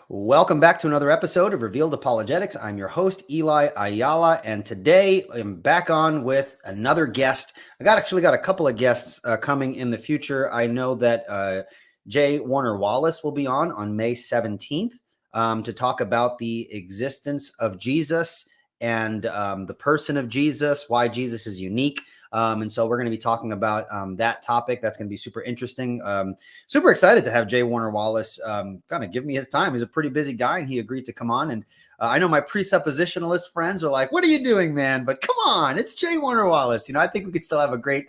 Welcome back to another episode of Revealed Apologetics. I'm your host, Eli Ayala, and today I'm back on with another guest. Actually got a couple of guests coming in the future. I know that J. Warner Wallace will be on May 17th to talk about the existence of Jesus and the person of Jesus, why Jesus is unique. And so we're going to be talking about that topic. That's going to be super interesting. Super excited to have J. Warner Wallace kind of give me his time. He's a pretty busy guy, and he agreed to come on. And I know my presuppositionalist friends are like, "What are you doing, man?" But come on, it's J. Warner Wallace. I think we could still have a great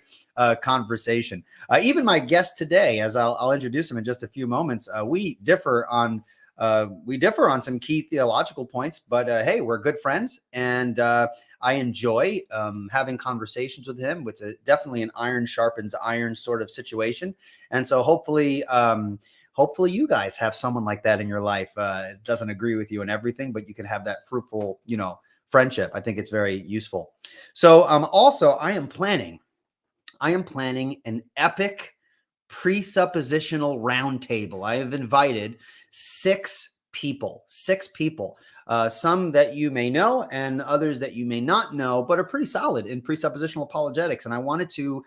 conversation. Even my guest today, as I'll introduce him in just a few moments, we differ on some key theological points, but hey, we're good friends, and I enjoy having conversations with him. It's definitely an iron sharpens iron sort of situation, and so hopefully you guys have someone like that in your life. Doesn't agree with you in everything, but you can have that fruitful, friendship. I think it's very useful. So also, I am planning an epic presuppositional roundtable. I have invited six people, some that you may know and others that you may not know, but are pretty solid in presuppositional apologetics. And I wanted to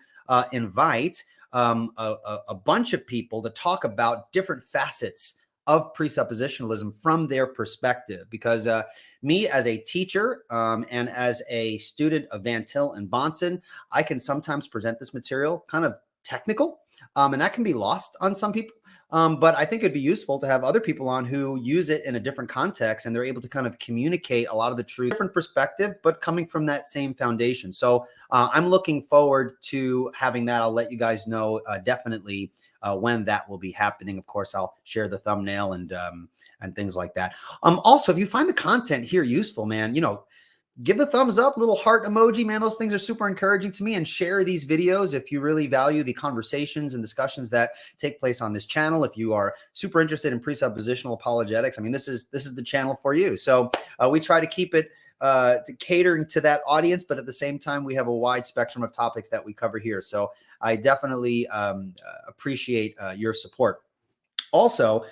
invite a bunch of people to talk about different facets of presuppositionalism from their perspective, because me as a teacher and as a student of Van Til and Bahnsen, I can sometimes present this material kind of technical, and that can be lost on some people. But I think it'd be useful to have other people on who use it in a different context, and they're able to kind of communicate a lot of the truth, different perspective, but coming from that same foundation. So I'm looking forward to having that. I'll let you guys know definitely when that will be happening. Of course, I'll share the thumbnail and things like that. Also, if you find the content here useful, man, give the thumbs up, little heart emoji, man. Those things are super encouraging to me. And share these videos if you really value the conversations and discussions that take place on this channel. If you are super interested in presuppositional apologetics, I mean, this is the channel for you. So we try to keep it to catering to that audience, but at the same time, we have a wide spectrum of topics that we cover here. So I definitely appreciate your support. Also,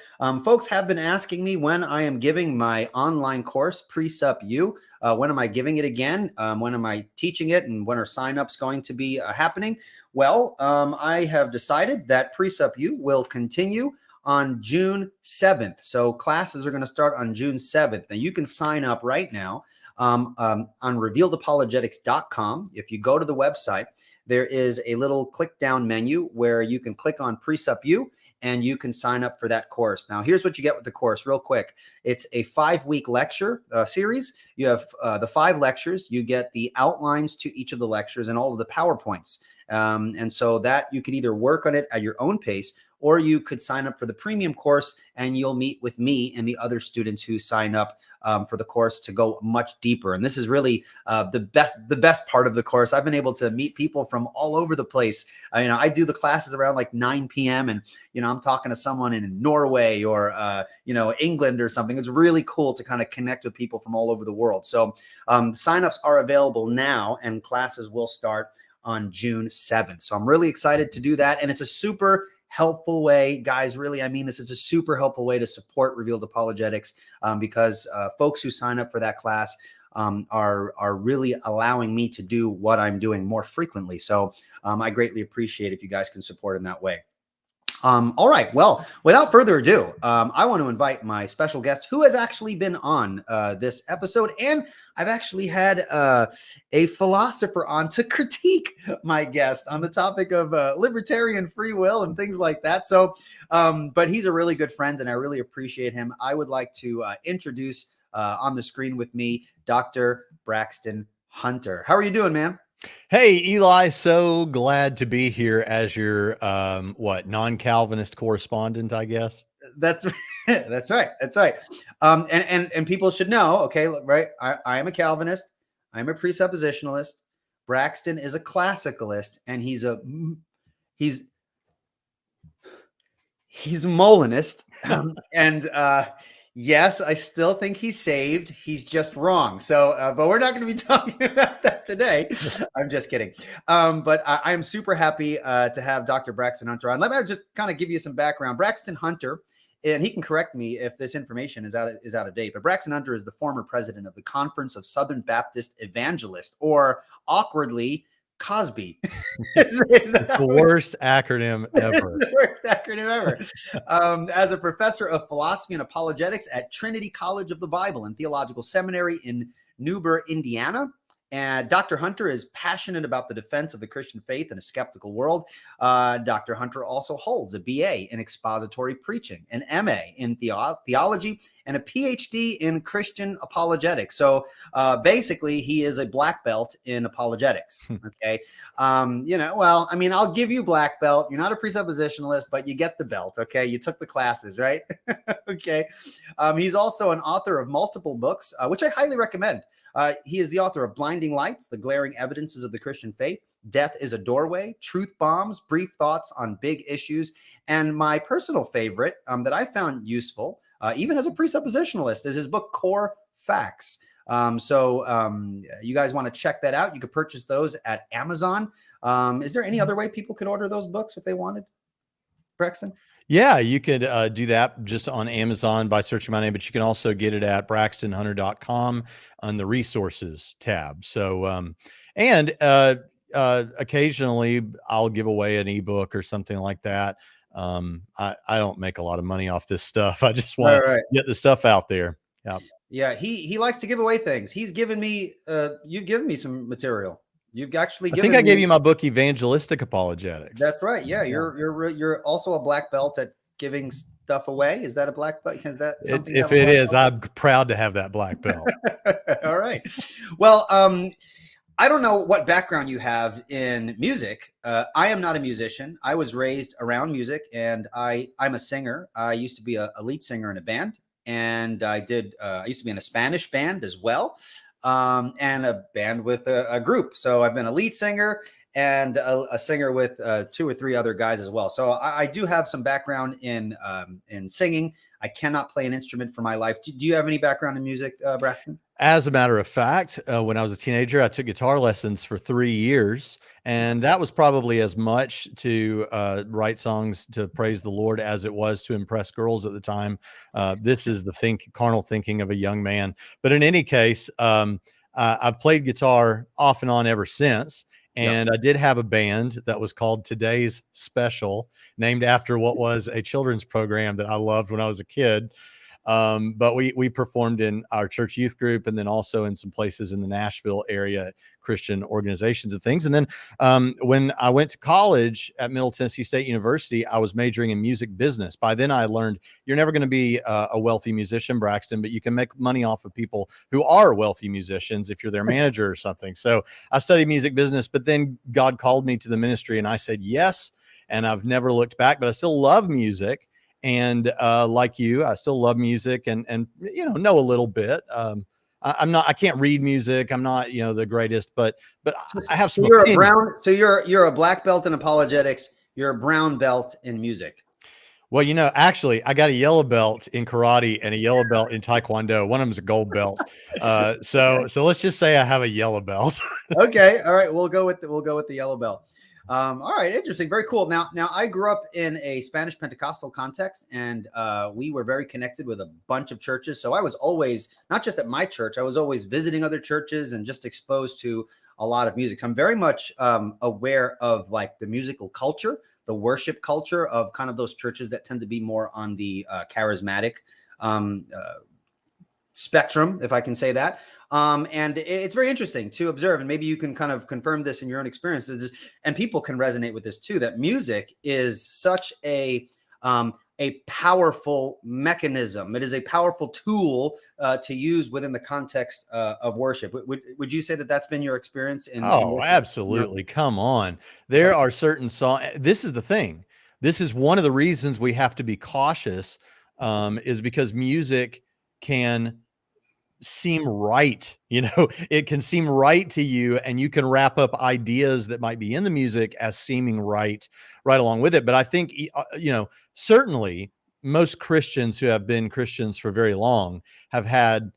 folks have been asking me when I am giving my online course, Presup U. When am I giving it again? When am I teaching it? And when are signups going to be happening? Well, I have decided that Presup U will continue on June 7th. So classes are going to start on June 7th. Now, you can sign up right now on revealedapologetics.com. If you go to the website, there is a little click down menu where you can click on Presup U, and you can sign up for that course. Now, here's what you get with the course real quick. It's a 5-week lecture series. You have the 5 lectures. You get the outlines to each of the lectures and all of the PowerPoints. And so that you can either work on it at your own pace, or you could sign up for the premium course and you'll meet with me and the other students who sign up for the course to go much deeper. And this is really the best part of the course. I've been able to meet people from all over the place. I do the classes around like 9 p.m. and, I'm talking to someone in Norway or, England or something. It's really cool to kind of connect with people from all over the world. So signups are available now, and classes will start on June 7th. So I'm really excited to do that. And it's a super helpful way, guys. Really, I mean, this is a super helpful way to support Revealed Apologetics because folks who sign up for that class are really allowing me to do what I'm doing more frequently. So I greatly appreciate if you guys can support in that way. All right. Well, without further ado, I want to invite my special guest who has actually been on this episode. And I've actually had a philosopher on to critique my guest on the topic of libertarian free will and things like that. So, but he's a really good friend and I really appreciate him. I would like to introduce on the screen with me, Dr. Braxton Hunter. How are you doing, man? Hey, Eli, so glad to be here as your non-Calvinist correspondent, I guess. That's right. And people should know, okay, right? I am a Calvinist. I'm a presuppositionalist. Braxton is a classicalist, and he's a Molinist. Yes, I still think he's saved. He's just wrong. So, but we're not going to be talking about that today. I'm just kidding. But I am super happy to have Dr. Braxton Hunter on. Let me just kind of give you some background. Braxton Hunter and he can correct me if this information is out of date, but Braxton Hunter is the former president of the Conference of Southern Baptist Evangelists, or awkwardly Cosby. It's the worst acronym ever. The worst acronym ever. As a professor of philosophy and apologetics at Trinity College of the Bible and Theological Seminary in Newburgh, Indiana. And Dr. Hunter is passionate about the defense of the Christian faith in a skeptical world. Dr. Hunter also holds a BA in expository preaching, an MA in theology, and a PhD in Christian apologetics. So basically, he is a black belt in apologetics. Okay. Well, I mean, I'll give you black belt. You're not a presuppositionalist, but you get the belt. Okay. You took the classes, right? Okay. He's also an author of multiple books, which I highly recommend. He is the author of Blinding Lights, The Glaring Evidences of the Christian Faith, Death is a Doorway, Truth Bombs, Brief Thoughts on Big Issues. And my personal favorite that I found useful, even as a presuppositionalist, is his book, Core Facts. You guys want to check that out. You could purchase those at Amazon. Is there any other way people could order those books if they wanted, Braxton? Yeah, you could do that just on Amazon by searching my name, but you can also get it at braxtonhunter.com on the resources tab. So, occasionally I'll give away an ebook or something like that. I don't make a lot of money off this stuff. I just want to get the stuff out there. Yeah. Yeah. He likes to give away things. He's given me, you've given me some material. You've actually given I gave you my book, Evangelistic Apologetics. That's right. Yeah. You're also a black belt at giving stuff away. Is that a black belt? Is that something? If it is, I'm proud to have that black belt. All right. Well, I don't know what background you have in music. I am not a musician. I was raised around music, and I'm a singer. I used to be a lead singer in a band, and I used to be in a Spanish band as well. And a band with a group. So I've been a lead singer and a singer with 2 or 3 other guys as well. So I do have some background in singing. I cannot play an instrument for my life. Do you have any background in music, Braxton? As a matter of fact, when I was a teenager, I took guitar lessons for 3 years, and that was probably as much to write songs to praise the Lord as it was to impress girls at the time. This is the carnal thinking of a young man. But in any case, I've played guitar off and on ever since. And I did have a band that was called Today's Special, named after what was a children's program that I loved when I was a kid. But we performed in our church youth group, and then also in some places in the Nashville area, Christian organizations and things. And then when I went to college at Middle Tennessee State University, I was majoring in music business. By then I learned you're never going to be a wealthy musician, Braxton, but you can make money off of people who are wealthy musicians if you're their manager or something. So I studied music business, but then God called me to the ministry, and I said yes. And I've never looked back, but I still love music. And like you, I still love music and know a little bit. I can't read music. I'm not, the greatest, but I have some. You're a black belt in apologetics. You're a brown belt in music. Well, actually, I got a yellow belt in karate and a yellow belt in taekwondo. One of them's a gold belt. So let's just say I have a yellow belt. Okay, all right. We'll go with the yellow belt. All right, interesting, very cool. Now I grew up in a Spanish Pentecostal context, and we were very connected with a bunch of churches. So I was always, not just at my church, I was always visiting other churches and just exposed to a lot of music. So I'm very much aware of like the musical culture, the worship culture of kind of those churches that tend to be more on the charismatic spectrum, if I can say that. And it's very interesting to observe, and maybe you can kind of confirm this in your own experiences, and people can resonate with this too, that music is such a powerful mechanism. It is a powerful tool to use within the context of worship. Would you say that that's been your experience? Absolutely. Come on. There are certain songs. This is the thing. This is one of the reasons we have to be cautious, is because music can seem right. It can seem right to you, and you can wrap up ideas that might be in the music as seeming right along with it. But I think, certainly most Christians who have been Christians for very long have had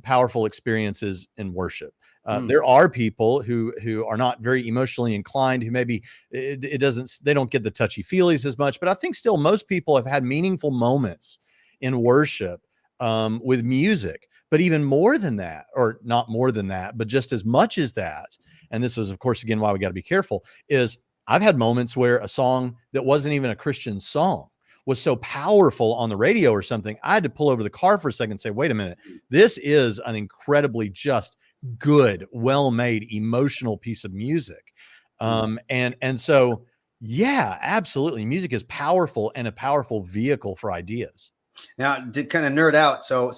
powerful experiences in worship. There are people who are not very emotionally inclined, who maybe they don't get the touchy feelies as much, but I think still most people have had meaningful moments in worship with music. But even more than that, or not more than that, but just as much as that, and this is, of course, again, why we got to be careful, is I've had moments where a song that wasn't even a Christian song was so powerful on the radio or something, I had to pull over the car for a second and say, wait a minute, this is an incredibly just good, well-made, emotional piece of music. And so, yeah, absolutely. Music is powerful and a powerful vehicle for ideas. Now, to kind of nerd out, so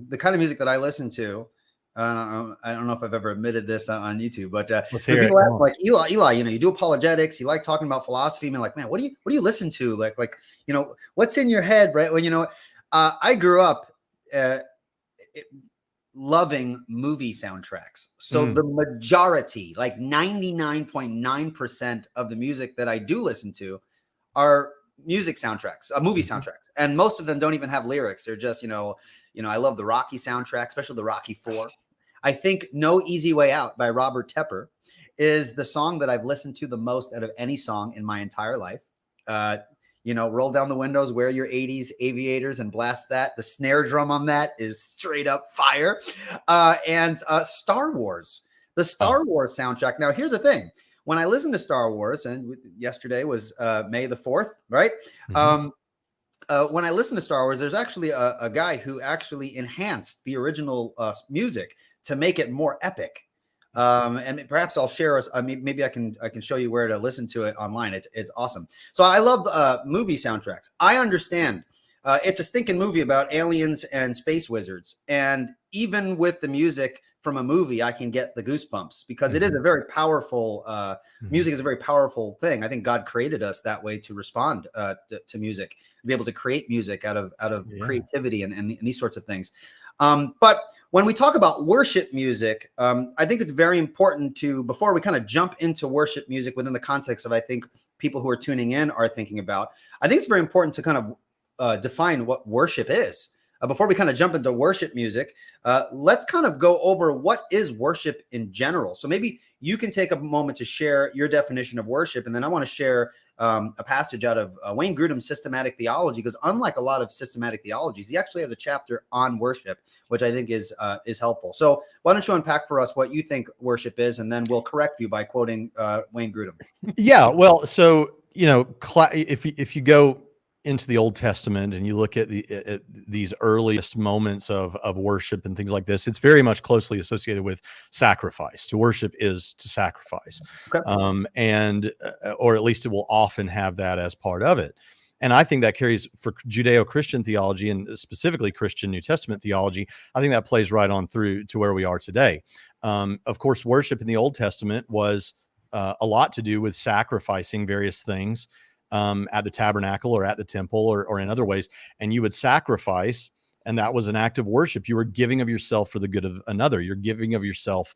the kind of music that I listen to, I don't know if I've ever admitted this on YouTube, but Let's hear it. Like Eli, you do apologetics, you like talking about philosophy. I mean, like, man, what do you listen to? Like, what's in your head, right? Well, I grew up loving movie soundtracks. So the majority, like 99.9% of the music that I do listen to are music soundtracks, movie soundtracks, and most of them don't even have lyrics. They're just, I love the Rocky soundtrack, especially the Rocky 4. I think No Easy Way Out by Robert Tepper is the song that I've listened to the most out of any song in my entire life. Roll down the windows, wear your 80s aviators and blast that. The snare drum on that is straight up fire. And Star Wars, the Star Wars soundtrack. Now, here's the thing. When I listen to Star Wars, and yesterday was May the 4th, right? When I listen to Star Wars, there's actually a guy who actually enhanced the original music to make it more epic. And perhaps I'll share. Maybe I can show you where to listen to it online. It's awesome. So I love movie soundtracks. I understand it's a stinking movie about aliens and space wizards, and even with the music from a movie, I can get the goosebumps because it is a very powerful music is a very powerful thing. I think God created us that way to respond to music, to be able to create music out of creativity and these sorts of things. But when we talk about worship music, I think it's very important to, before we kind of jump into worship music within the context of, I think, people who are tuning in are thinking about, I think it's very important to kind of define what worship is. Before we kind of jump into worship music, let's kind of go over what is worship in general. So maybe you can take a moment to share your definition of worship. And then I want to share a passage out of Wayne Grudem's Systematic Theology, because unlike a lot of systematic theologies, he actually has a chapter on worship, which I think is helpful. So why don't you unpack for us what you think worship is, and then we'll correct you by quoting Wayne Grudem. Yeah, well, so, if you go into the Old Testament and you look at these earliest moments of worship and things like this, it's very much closely associated with sacrifice. To worship is to sacrifice. Okay. Or at least it will often have that as part of it. And I think that carries for Judeo-Christian theology, and specifically Christian New Testament theology. I think that plays right on through to where we are today. Of course, worship in the Old Testament was a lot to do with sacrificing various things at the tabernacle or at the temple or in other ways. And you would sacrifice, and that was an act of worship. You were giving of yourself for the good of another. You're giving of yourself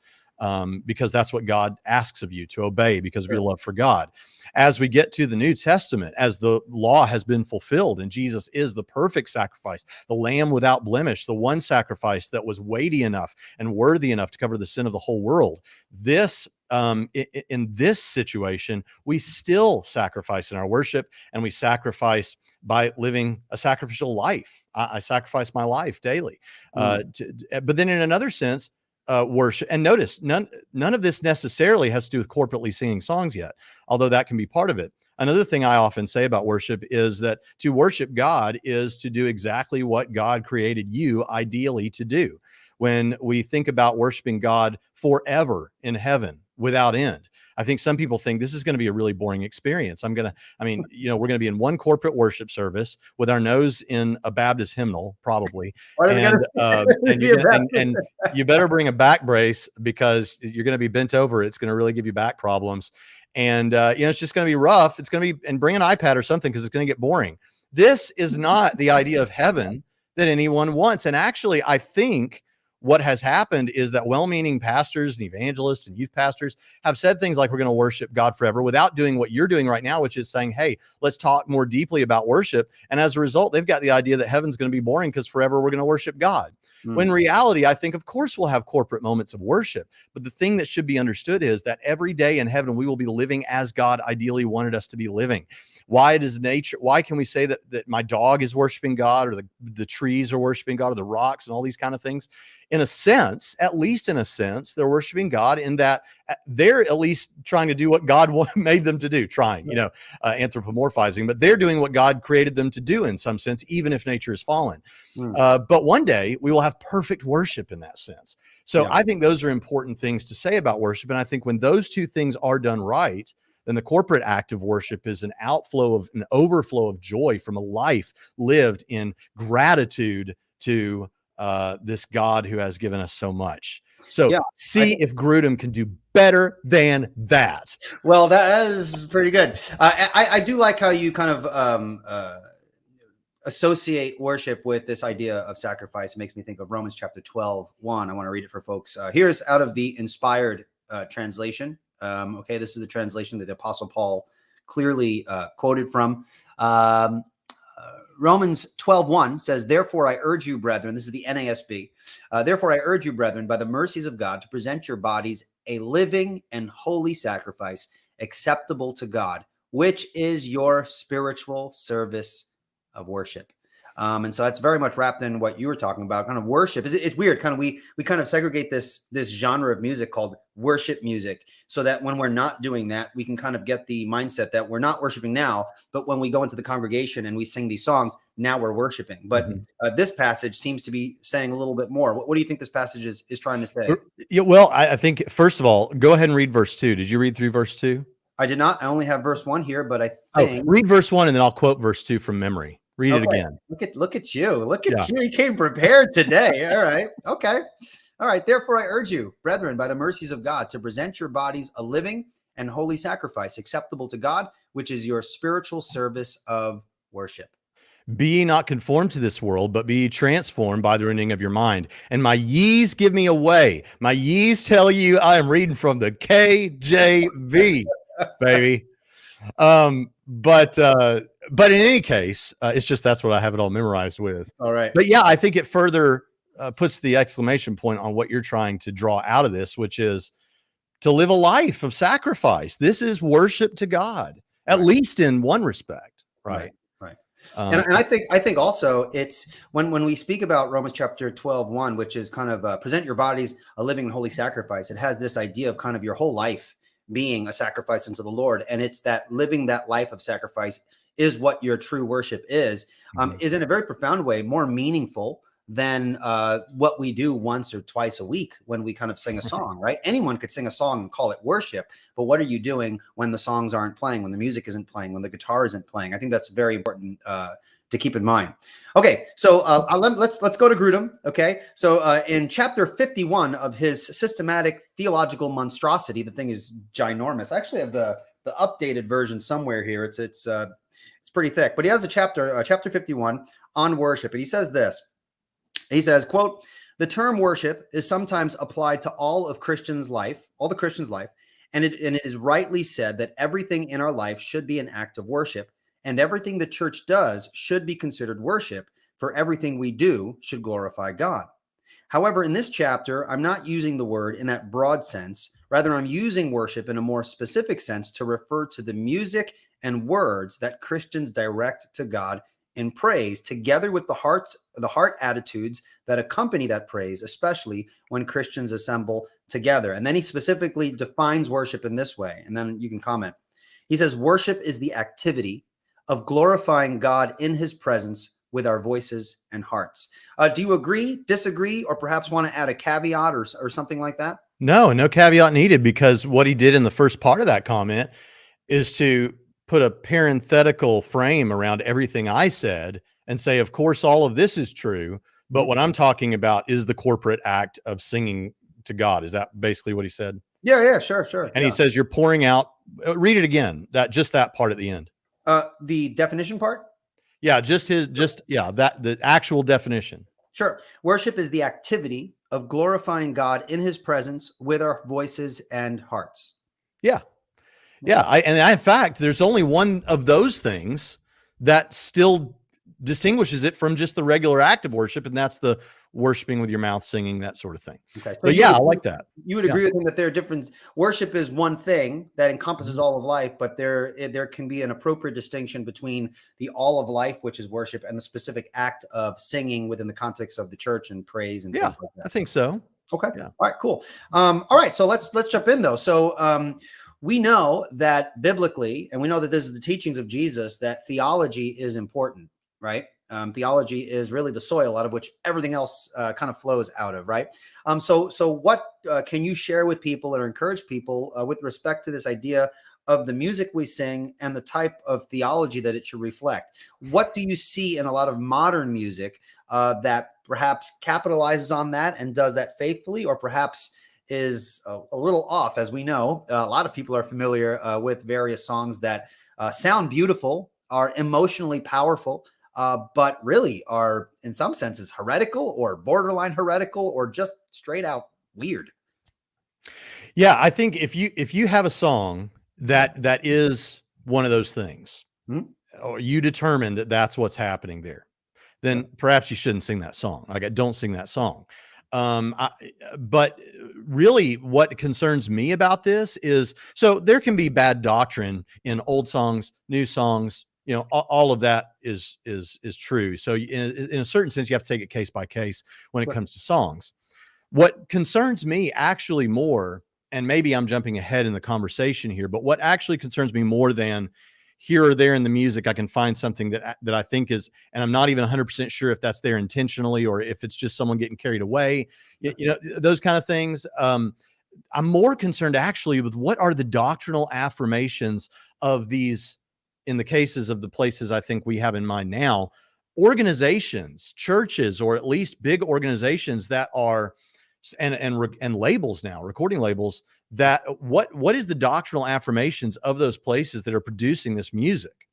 because that's what God asks of you, to obey because of your love for God. As we get to the New Testament, as the law has been fulfilled and Jesus is the perfect sacrifice, the lamb without blemish, the one sacrifice that was weighty enough and worthy enough to cover the sin of the whole world. In this situation, we still sacrifice in our worship, and we sacrifice by living a sacrificial life. I sacrifice my life daily. But then in another sense, worship, and notice none of this necessarily has to do with corporately singing songs yet, although that can be part of it. Another thing I often say about worship is that to worship God is to do exactly what God created you ideally to do. When we think about worshiping God forever in heaven without end, I think some people think this is going to be a really boring experience. we're going to be in one corporate worship service with our nose in a Baptist hymnal, probably. And you better bring a back brace because you're going to be bent over. It's going to really give you back problems. And, it's just going to be rough. It's going to be, and bring an iPad or something because it's going to get boring. This is not the idea of heaven that anyone wants. And actually, I think what has happened is that well-meaning pastors and evangelists and youth pastors have said things like, we're going to worship God forever, without doing what you're doing right now, which is saying, hey, let's talk more deeply about worship. And as a result, they've got the idea that heaven's going to be boring because forever we're going to worship God. When in reality, I think, of course, we'll have corporate moments of worship. But the thing that should be understood is that every day in heaven, we will be living as God ideally wanted us to be living. Why can we say that my dog is worshiping God, or the trees are worshiping God, or the rocks and all these kind of things? In a sense, at least in a sense, they're worshiping God in that they're at least trying to do what God made them to do, anthropomorphizing, but they're doing what God created them to do in some sense, even if nature is fallen. But one day we will have perfect worship in that sense. So I think those are important things to say about worship. And I think when those two things are done right, then the corporate act of worship is an overflow of joy from a life lived in gratitude to this God who has given us so much. So if Grudem can do better than that. Well, that is pretty good. I do like how you kind of associate worship with this idea of sacrifice. It makes me think of Romans chapter 12:1. I want to read it for folks. Here's out of the inspired translation. This is the translation that the Apostle Paul clearly quoted from. Romans 12:1 says, "Therefore I urge you, brethren," this is the NASB, "therefore I urge you, brethren, by the mercies of God, to present your bodies a living and holy sacrifice, acceptable to God, which is your spiritual service of worship." And so that's very much wrapped in what you were talking about. Kind of worship. It's weird. Kind of we kind of segregate this genre of music called worship music, so that when we're not doing that, we can kind of get the mindset that we're not worshiping now, but when we go into the congregation and we sing these songs, now we're worshiping. But this passage seems to be saying a little bit more. What do you think this passage is trying to say? Yeah, well, I think, first of all, go ahead and read verse 2. Did you read through verse 2? I did not. I only have verse 1 here, but I think read verse 1 and then I'll quote verse 2 from memory. Read it again. Look at you. Look at you. You came prepared today. All right. Okay. All right. "Therefore I urge you, brethren, by the mercies of God, to present your bodies a living and holy sacrifice, acceptable to God, which is your spiritual service of worship. Be ye not conformed to this world, but be ye transformed by the renewing of your mind. And my ye's give me away. My ye's tell you I am reading from the KJV, baby. But in any case, it's just that's what I have it all memorized with. All right. But yeah, I think it further puts the exclamation point on what you're trying to draw out of this, which is to live a life of sacrifice. This is worship to God, at least in one respect, right? Right. And I think also it's when we speak about Romans chapter 12:1, which is kind of present your bodies a living and holy sacrifice. It has this idea of kind of your whole life being a sacrifice unto the Lord. And it's that living that life of sacrifice is what your true worship is in a very profound way, more meaningful than what we do once or twice a week when we kind of sing a song, right? Anyone could sing a song and call it worship, but what are you doing when the songs aren't playing, when the music isn't playing, when the guitar isn't playing? I think that's very important to keep in mind. Okay, so let's go to Grudem. Okay, so in chapter 51 of his systematic theological monstrosity, the thing is ginormous. I actually have the updated version somewhere here. It's pretty thick, but he has a chapter 51 on worship, and he says this. He says, quote, "The term worship is sometimes applied to all the Christian's life, and it is rightly said that everything in our life should be an act of worship, and everything the church does should be considered worship, for everything we do should glorify God. However, in this chapter, I'm not using the word in that broad sense. Rather, I'm using worship in a more specific sense to refer to the music and words that Christians direct to God in praise, together with the heart attitudes that accompany that praise, especially when Christians assemble together." And then he specifically defines worship in this way, and then you can comment. He says, "Worship is the activity of glorifying God in his presence with our voices and hearts." Do you agree, disagree, or perhaps want to add a caveat or something like that? No caveat needed, because what he did in the first part of that comment is to put a parenthetical frame around everything I said and say, of course, all of this is true, but what I'm talking about is the corporate act of singing to God. Is that basically what he said? Yeah, sure. And he says, you're pouring out, read it again, that part at the end. The definition part? Yeah, the actual definition. Sure. Worship is the activity of glorifying God in his presence with our voices and hearts. Yeah. In fact, there's only one of those things that still distinguishes it from just the regular act of worship, and that's the worshiping with your mouth, singing, that sort of thing. Okay. So But yeah, I like that. You would Yeah. agree with him that there are different worship is one thing that encompasses all of life, but there can be an appropriate distinction between the all of life, which is worship, and the specific act of singing within the context of the church and praise and Yeah, things like that. I think so. Okay. Yeah. All right, cool. All right. So let's jump in though. So we know that biblically, and we know that this is the teachings of Jesus, that theology is important, right? Theology is really the soil out of which everything else kind of flows out of, right? So what can you share with people or encourage people with respect to this idea of the music we sing and the type of theology that it should reflect? What do you see in a lot of modern music that perhaps capitalizes on that and does that faithfully, or perhaps is a little off? As we know, a lot of people are familiar with various songs that sound beautiful, are emotionally powerful, but really are in some senses heretical or borderline heretical or just straight out weird. Yeah, I think if you have a song that is one of those things, or you determine that that's what's happening there, then perhaps you shouldn't sing that song. Like, don't sing that song. But really, what concerns me about this is, so there can be bad doctrine in old songs, new songs. You know, all of that is true. So in a certain sense, you have to take it case by case when it comes to songs. What concerns me actually more, and maybe I'm jumping ahead in the conversation here, but what actually concerns me more than here or there in the music, I can find something that I think is, and I'm not even 100% sure if that's there intentionally or if it's just someone getting carried away, you know, those kind of things. I'm more concerned actually with what are the doctrinal affirmations of these, in the cases of the places I think we have in mind now, organizations, churches, or at least big organizations that are, and labels now, recording labels, that what is the doctrinal affirmations of those places that are producing this music?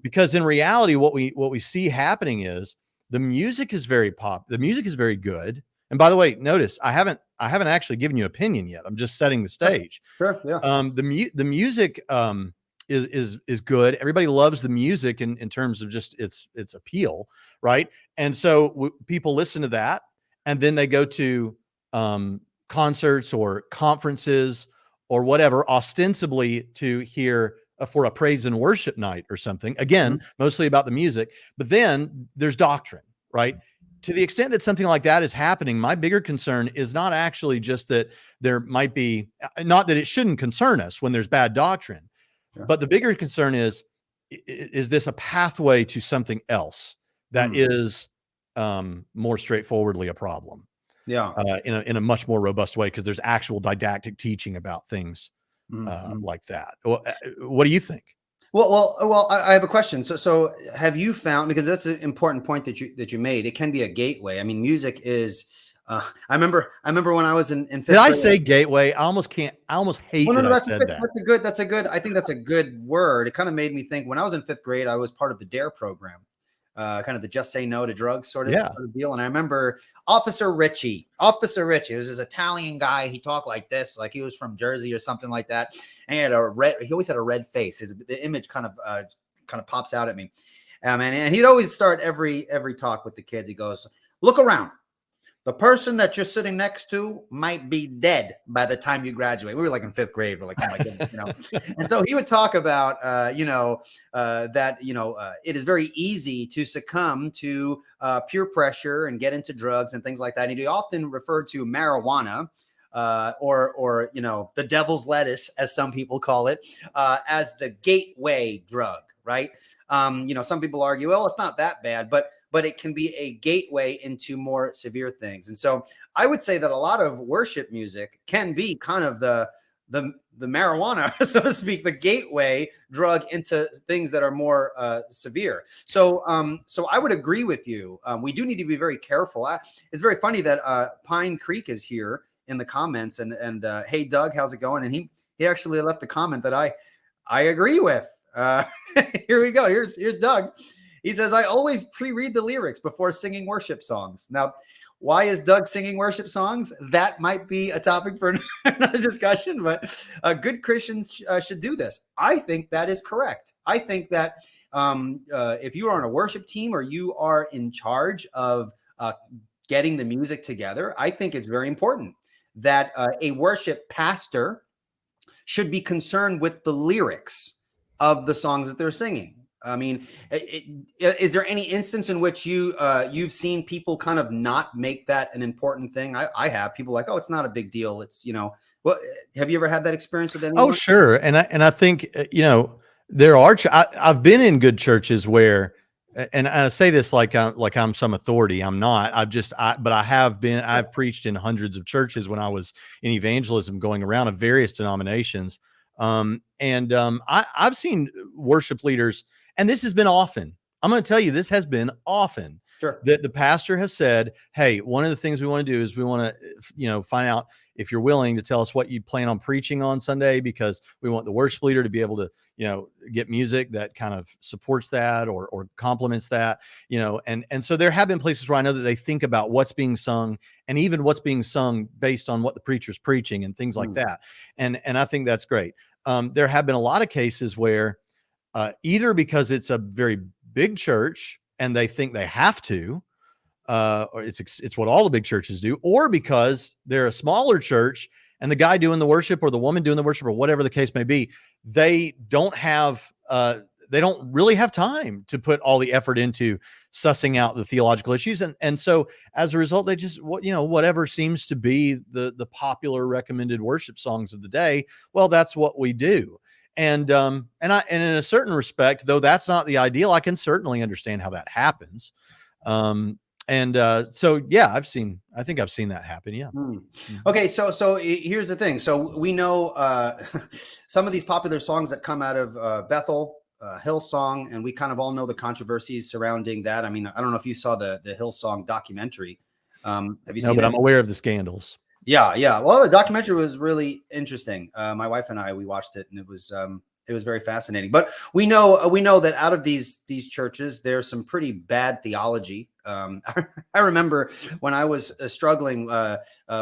Because in reality, what we see happening is the music is very the music is very good. And by the way, notice I haven't actually given you opinion yet. I'm just setting the stage. Sure. Yeah. The music is good. Everybody loves the music in terms of just its appeal, right? And so people listen to that, and then they go to concerts or conferences or whatever, ostensibly to hear for a praise and worship night or something. Again, mostly about the music, but then there's doctrine, right? To the extent that something like that is happening, my bigger concern is not actually just that there might be, not that it shouldn't concern us when there's bad doctrine, but the bigger concern is this a pathway to something else that is more straightforwardly a problem? Yeah. In a much more robust way, because there's actual didactic teaching about things like that. What do you think? Well, I have a question. So have you found, because that's an important point that you made, it can be a gateway. I mean, music is. I remember when I was in fifth grade. Did I say gateway? I almost hate that I said that. That's a good. I think that's a good word. It kind of made me think. When I was in fifth grade, I was part of the DARE program. Kind of the Just Say No to Drugs sort of deal. And I remember Officer Richie, it was this Italian guy. He talked like this, like he was from Jersey or something like that. And he always had a red face. The image kind of pops out at me. And he'd always start every talk with the kids. He goes, "Look around. The person that you're sitting next to might be dead by the time you graduate." We were like in fifth grade. We're like, oh my goodness, you know. And so he would talk about, that, it is very easy to succumb to peer pressure and get into drugs and things like that. And he often referred to marijuana, or the devil's lettuce, as some people call it, as the gateway drug, right? Some people argue, well, it's not that bad, but it can be a gateway into more severe things. And so I would say that a lot of worship music can be kind of the marijuana, so to speak, the gateway drug into things that are more severe. So I would agree with you. We do need to be very careful. It's very funny that Pine Creek is here in the comments, and hey, Doug, how's it going? And he actually left a comment that I agree with. Here we go. Here's Doug. He says, "I always pre-read the lyrics before singing worship songs." Now, Why is Doug singing worship songs? That might be a topic for another discussion, but good Christians should do this. I think that is correct. I think that if you are on a worship team or you are in charge of getting the music together, I think it's very important that a worship pastor should be concerned with the lyrics of the songs that they're singing. I mean, is there any instance in which you've seen people kind of not make that an important thing? I have. People like, oh, it's not a big deal. It's, well, have you ever had that experience with anyone? Oh, sure. And I think, there are, I've been in good churches where, and I say this like I'm some authority. I'm not. But I've preached in hundreds of churches when I was in evangelism, going around of various denominations. I've seen worship leaders, and this has been often. I'm going to tell you, this has been often. Sure. That the pastor has said, hey, one of the things we want to do is we want to, find out if you're willing to tell us what you plan on preaching on Sunday, because we want the worship leader to be able to, get music that kind of supports that or complements that, and so there have been places where I know that they think about what's being sung and even what's being sung based on what the preacher's preaching and things like that. And I think that's great. There have been a lot of cases where either because it's a very big church and they think they have to, or it's what all the big churches do, or because they're a smaller church and the guy doing the worship or the woman doing the worship or whatever the case may be, they don't really have time to put all the effort into sussing out the theological issues. And so as a result, they just, whatever seems to be the popular recommended worship songs of the day, well, that's what we do. And in a certain respect, though that's not the ideal, I can certainly understand how that happens. So yeah, I think I've seen that happen. Yeah. Okay. So here's the thing. So we know some of these popular songs that come out of Bethel, Hillsong, and we kind of all know the controversies surrounding that. I mean, I don't know if you saw the Hillsong documentary. Have you seen it? But I'm aware of the scandals. Yeah. Well, the documentary was really interesting. My wife and we watched it, and it was very fascinating. But we know that out of these churches, there's some pretty bad theology. I remember when I was struggling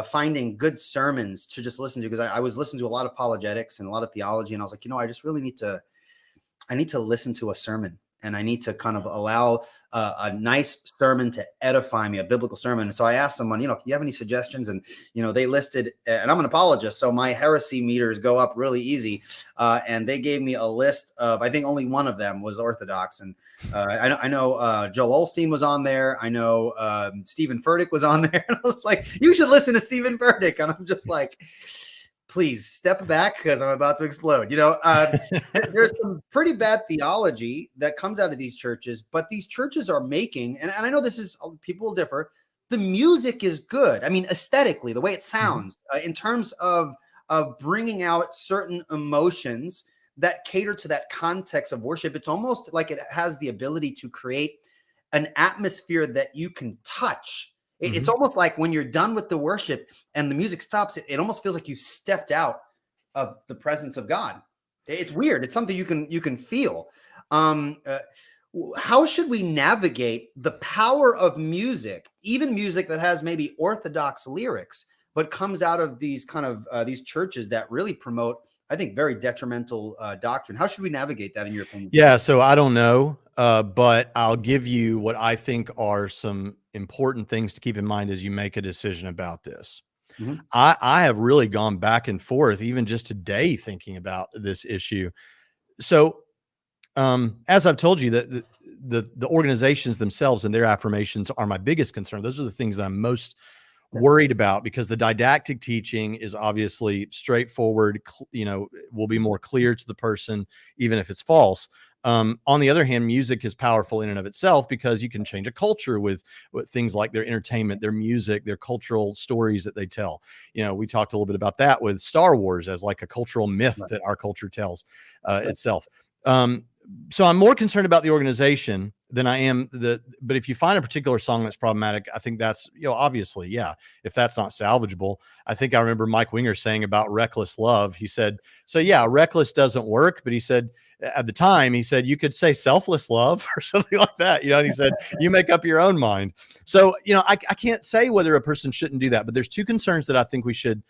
finding good sermons to just listen to, because I was listening to a lot of apologetics and a lot of theology, and I was like, I just really need to listen to a sermon. And I need to kind of allow a nice sermon to edify me, a biblical sermon. And so I asked someone, do you have any suggestions? And, they listed, and I'm an apologist, so my heresy meters go up really easy. And they gave me a list of, I think only one of them was Orthodox. And I know Joel Osteen was on there. I know Stephen Furtick was on there. And I was like, you should listen to Stephen Furtick. And I'm just like, please step back because I'm about to explode. There's some pretty bad theology that comes out of these churches, but these churches are making, and I know this is, people will differ, the music is good. I mean, aesthetically, the way it sounds, in terms of bringing out certain emotions that cater to that context of worship. It's almost like it has the ability to create an atmosphere that you can touch. It's almost like when you're done with the worship and the music stops, it almost feels like you stepped out of the presence of God. It's weird. It's something you can feel. How should we navigate the power of music, even music that has maybe orthodox lyrics, but comes out of these kind of these churches that really promote, I think, very detrimental doctrine? How should we navigate that, in your opinion? Yeah. So I don't know, but I'll give you what I think are some important things to keep in mind as you make a decision about this. I have really gone back and forth, even just today, thinking about this issue. So, as I've told you, that the organizations themselves and their affirmations are my biggest concern. Those are the things that I'm most worried about, because the didactic teaching is obviously straightforward, will be more clear to the person, even if it's false. On the other hand, music is powerful in and of itself, because you can change a culture with things like their entertainment, their music, their cultural stories that they tell. We talked a little bit about that with Star Wars as like a cultural myth that our culture tells itself. So I'm more concerned about the organization than I am but if you find a particular song that's problematic, I think that's, obviously, yeah, if that's not salvageable. I think I remember Mike Winger saying about Reckless Love, he said, so yeah, Reckless doesn't work, but he said, at the time, he said, you could say selfless love or something like that. And he said, you make up your own mind. So, I can't say whether a person shouldn't do that, but there's two concerns that I think we should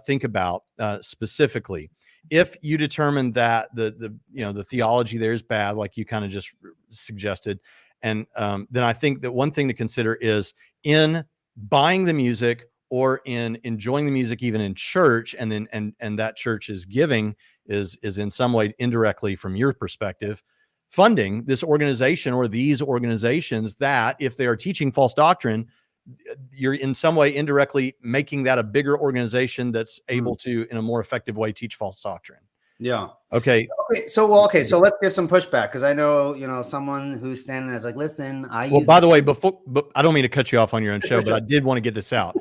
think about specifically. If you determine that the theology there is bad, like you kind of just suggested, and then I think that one thing to consider is in buying the music or in enjoying the music, even in church, and then and that church is giving is in some way indirectly from your perspective funding this organization or these organizations that if they are teaching false doctrine, you're in some way indirectly making that a bigger organization that's able to, in a more effective way, teach false doctrine. Yeah. Okay. So let's give some pushback, because I know, someone who's standing there is like, listen, by the way, but I don't mean to cut you off on your own show, but I did want to get this out.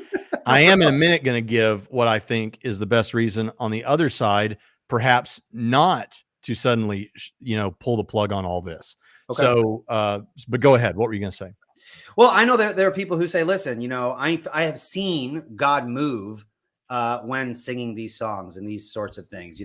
I am in a minute going to give what I think is the best reason on the other side, perhaps not to suddenly, pull the plug on all this. Okay. So, but go ahead. What were you going to say? Well, I know there are people who say, listen, I have seen God move when singing these songs and these sorts of things,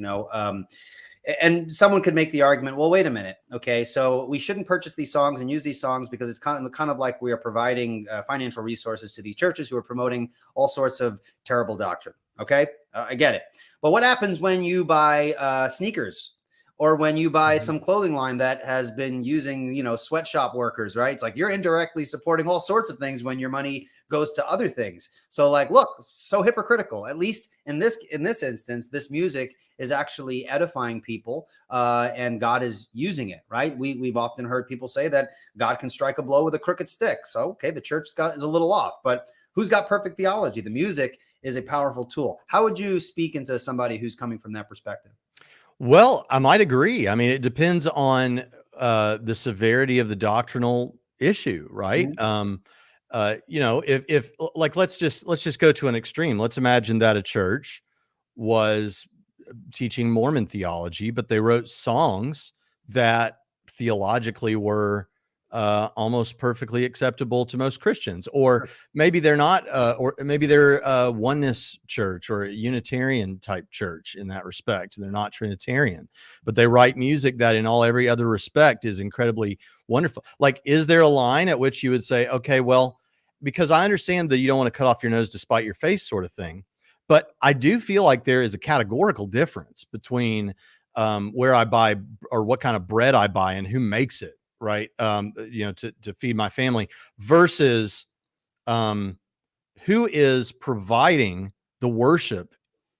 and someone could make the argument, well, wait a minute. Okay, so we shouldn't purchase these songs and use these songs because it's kind of like we are providing financial resources to these churches who are promoting all sorts of terrible doctrine. Okay, I get it. But what happens when you buy sneakers? Or when you buy some clothing line that has been using, sweatshop workers, right? It's like you're indirectly supporting all sorts of things when your money goes to other things. So like, look, so hypocritical. At least in this instance, this music is actually edifying people, and God is using it, right? We've often heard people say that God can strike a blow with a crooked stick. So okay, the church is a little off, but who's got perfect theology? The music is a powerful tool. How would you speak into somebody who's coming from that perspective? Well, I might agree. I mean, it depends on the severity of the doctrinal issue, right? Mm-hmm. If like let's just go to an extreme. Let's imagine that a church was teaching Mormon theology, but they wrote songs that theologically were almost perfectly acceptable to most Christians, or maybe they're not, or maybe they're a oneness church or a Unitarian type church in that respect. They're not Trinitarian, but they write music that in every other respect is incredibly wonderful. Like, is there a line at which you would say, okay, well, because I understand that you don't want to cut off your nose to spite your face sort of thing, but I do feel like there is a categorical difference between where I buy or what kind of bread I buy and who makes it. Right. To feed my family versus who is providing the worship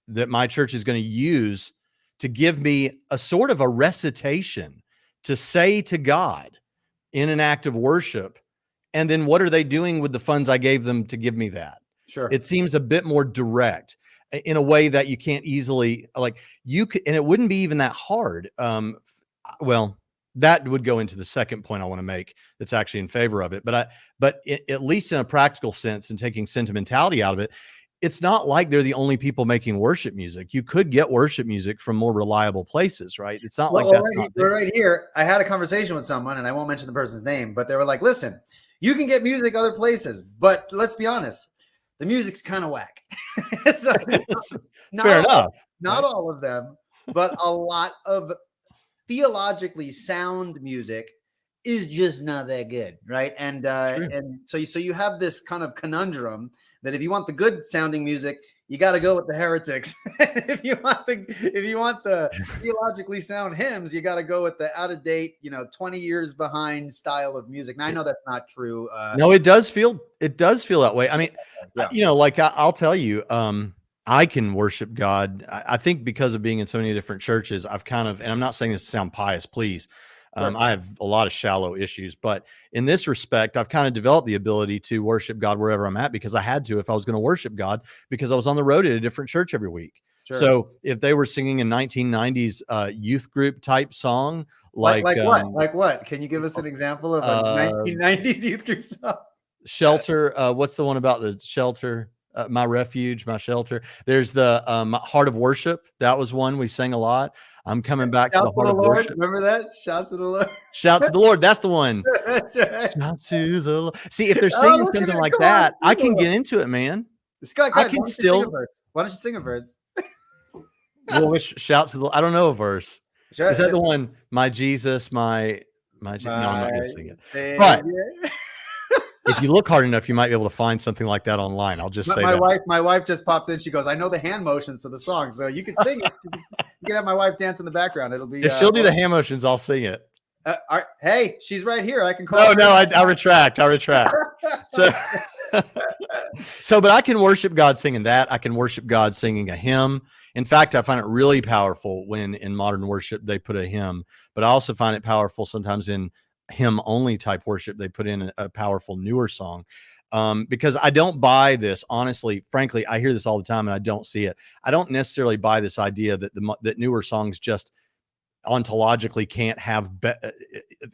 that my church is going to use to give me a sort of a recitation to say to God in an act of worship. And then what are they doing with the funds I gave them to give me that? Sure. It seems a bit more direct in a way that you can't easily, like, you could, and it wouldn't be even that hard. Well, that would go into the second point I want to make that's actually in favor of it. But at least in a practical sense and taking sentimentality out of it, it's not like they're the only people making worship music. You could get worship music from more reliable places, right? It's not like that's not there. Right here, I had a conversation with someone, and I won't mention the person's name, but they were like, listen, you can get music other places, but let's be honest, the music's kind of whack. So, fair enough. Not all of them, but a lot of theologically sound music is just not that good, right? And so you have this kind of conundrum that if you want the good sounding music, you got to go with the heretics. if you want the theologically sound hymns, you got to go with the out of date, 20 years behind style of music. Now I know that's not true. No, it does feel that way. I mean, yeah. Like I'll tell you, I can worship God. I think because of being in so many different churches, I've kind of, and I'm not saying this to sound pious, please. I have a lot of shallow issues, but in this respect, I've kind of developed the ability to worship God wherever I'm at because I had to if I was going to worship God because I was on the road at a different church every week. Sure. So if they were singing a 1990s youth group type song, like what? Can you give us an example of a 1990s youth group song? Shelter. What's the one about the shelter? My refuge, my shelter. There's the Heart of Worship. That was one we sang a lot. I'm coming back to the Heart of Worship. Remember that? Shout to the Lord. Shout to the Lord. That's the one. That's right. Shout to the Lord. See, if they're singing something like that, I can get into it, man. I can still. Why don't you sing a verse? Well, shout to the. I don't know a verse. Is that the one? My Jesus, no, I'm not going My to sing it. But Savior. if you look hard enough, you might be able to find something like that online. I'll just say that. My wife just popped in. She goes, I know the hand motions to the song, so you can sing it. You can have my wife dance in the background. It'll be. If she'll do the hand motions, I'll sing it. Hey, she's right here. I can call. No, I retract. So, but I can worship God singing that. I can worship God singing a hymn. In fact, I find it really powerful when in modern worship they put a hymn, but I also find it powerful sometimes in hymn only type worship. They put in a powerful newer song. Because I don't buy this, honestly, frankly, I hear this all the time and I don't see it. I don't necessarily buy this idea that that newer songs just ontologically can't have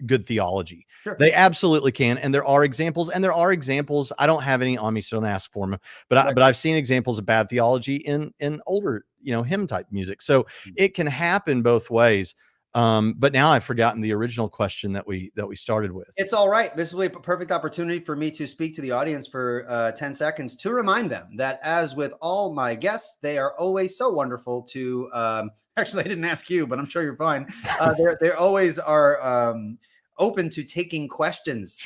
good theology. Sure. They absolutely can, and there are examples. I don't have any on me, so don't ask for them. But I've seen examples of bad theology in older, hymn type music. So it can happen both ways. But now I've forgotten the original question that we started with. It's all right. This will be a perfect opportunity for me to speak to the audience for 10 seconds to remind them that, as with all my guests, they are always so wonderful to. Actually, I didn't ask you, but I'm sure you're fine. They always are open to taking questions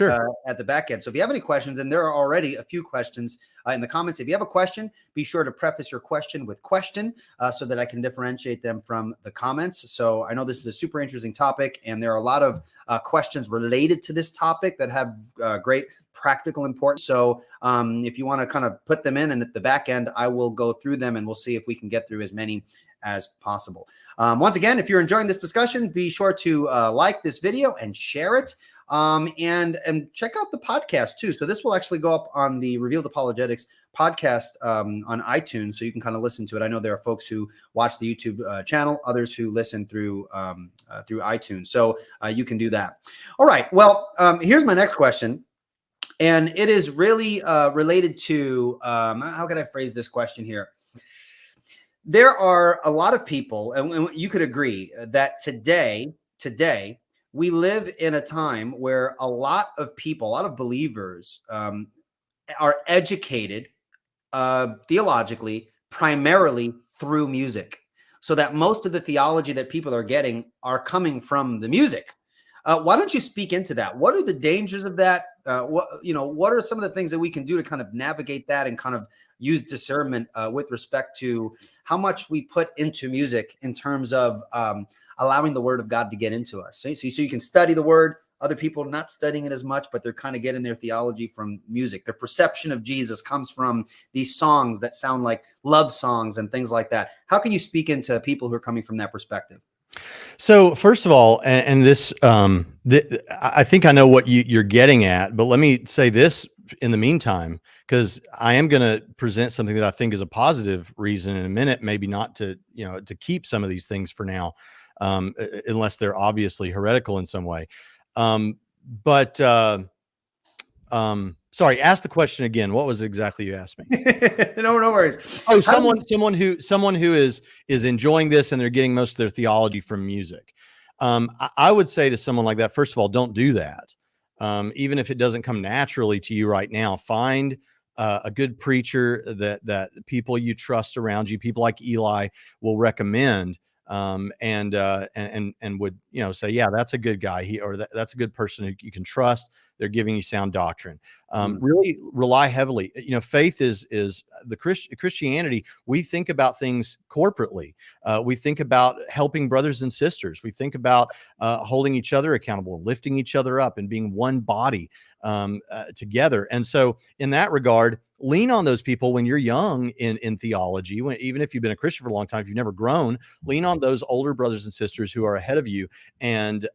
at the back end. So if you have any questions, and there are already a few questions in the comments, if you have a question, be sure to preface your question with question so that I can differentiate them from the comments. So I know this is a super interesting topic, and there are a lot of questions related to this topic that have great practical importance. So if you want to kind of put them in, and at the back end, I will go through them and we'll see if we can get through as many as possible. Once again, if you're enjoying this discussion, be sure to like this video and share it. And check out the podcast too. So this will actually go up on the Revealed Apologetics podcast on iTunes, so you can kind of listen to it. I know there are folks who watch the YouTube channel, others who listen through iTunes, so you can do that. All right. Well, here's my next question, and it is really related to how can I phrase this question here? There are a lot of people, and you could agree that today, we live in a time where a lot of people, a lot of believers are educated theologically primarily through music, so that most of the theology that people are getting are coming from the music. Why don't you speak into that? What are the dangers of that? What are some of the things that we can do to kind of navigate that and kind of use discernment with respect to how much we put into music in terms of allowing the word of God to get into us? So you can study the word. Other people are not studying it as much, but they're kind of getting their theology from music. Their perception of Jesus comes from these songs that sound like love songs and things like that. How can you speak into people who are coming from that perspective? So first of all, and this, I think I know what you're getting at, but let me say this in the meantime, because I am going to present something that I think is a positive reason in a minute, maybe not to keep some of these things for now, unless they're obviously heretical in some way. Sorry, ask the question again. What was exactly you asked me? No worries. Oh, someone who is enjoying this and they're getting most of their theology from music. I would say to someone like that, first of all, don't do that. Even if it doesn't come naturally to you right now, find a good preacher that people you trust around you, people like Eli will recommend, and would say, yeah, that's a good guy. That's a good person who you can trust. They're giving you sound doctrine. Really rely heavily. Faith is the Christianity. We think about things corporately. We think about helping brothers and sisters. We think about holding each other accountable, lifting each other up, and being one body together. And so, in that regard, lean on those people when you're young in theology. Even if you've been a Christian for a long time, if you've never grown, lean on those older brothers and sisters who are ahead of you, and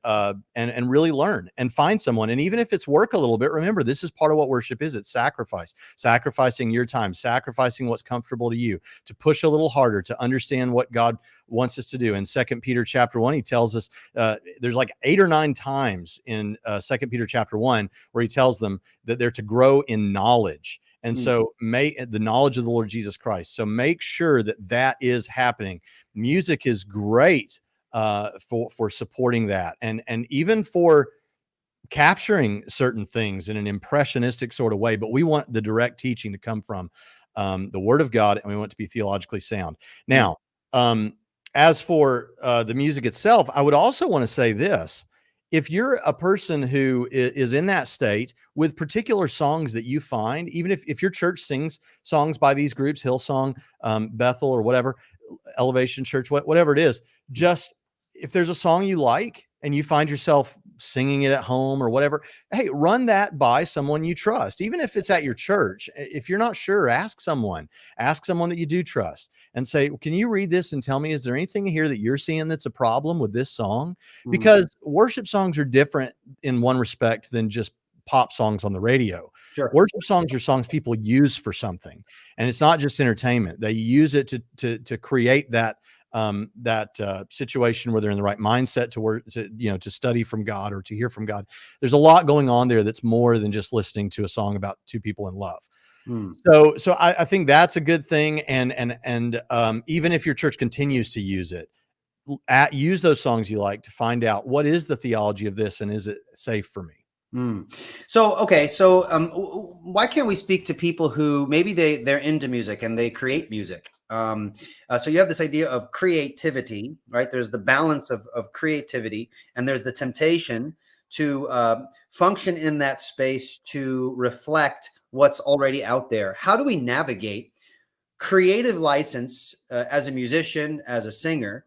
really learn and find someone. And even if it's work a little bit, remember, this is part of what worship is. It's sacrificing your time, sacrificing what's comfortable to you, to push a little harder, to understand what God wants us to do. In 2 Peter chapter 1, he tells us there's like 8 or 9 times in 2 Peter chapter 1 where he tells them that they're to grow in knowledge. And so the knowledge of the Lord Jesus Christ. So make sure that is happening. Music is great for supporting that, and even for capturing certain things in an impressionistic sort of way. But we want the direct teaching to come from the Word of God, and we want it to be theologically sound. Now, as for the music itself, I would also want to say this. If you're a person who is in that state with particular songs that you find, even if your church sings songs by these groups, Hillsong, Bethel, or whatever, Elevation Church, whatever it is, just if there's a song you like and you find yourself singing it at home or whatever, hey, run that by someone you trust. Even if it's at your church, if you're not sure, ask someone that you do trust and say, can you read this and tell me, is there anything here that you're seeing that's a problem with this song? Because worship songs are different in one respect than just pop songs on the radio. Sure. Worship songs are songs people use for something, and it's not just entertainment. They use it to create that situation where they're in the right mindset to work, to study from God or to hear from God. There's a lot going on there that's more than just listening to a song about two people in love. So I think that's a good thing. And even if your church continues to use it, use those songs you like to find out what is the theology of this and is it safe for me. So, okay. So, why can't we speak to people who maybe they're into music and they create music? So you have this idea of creativity, right? There's the balance of creativity, and there's the temptation to function in that space to reflect what's already out there. How do we navigate creative license as a musician, as a singer,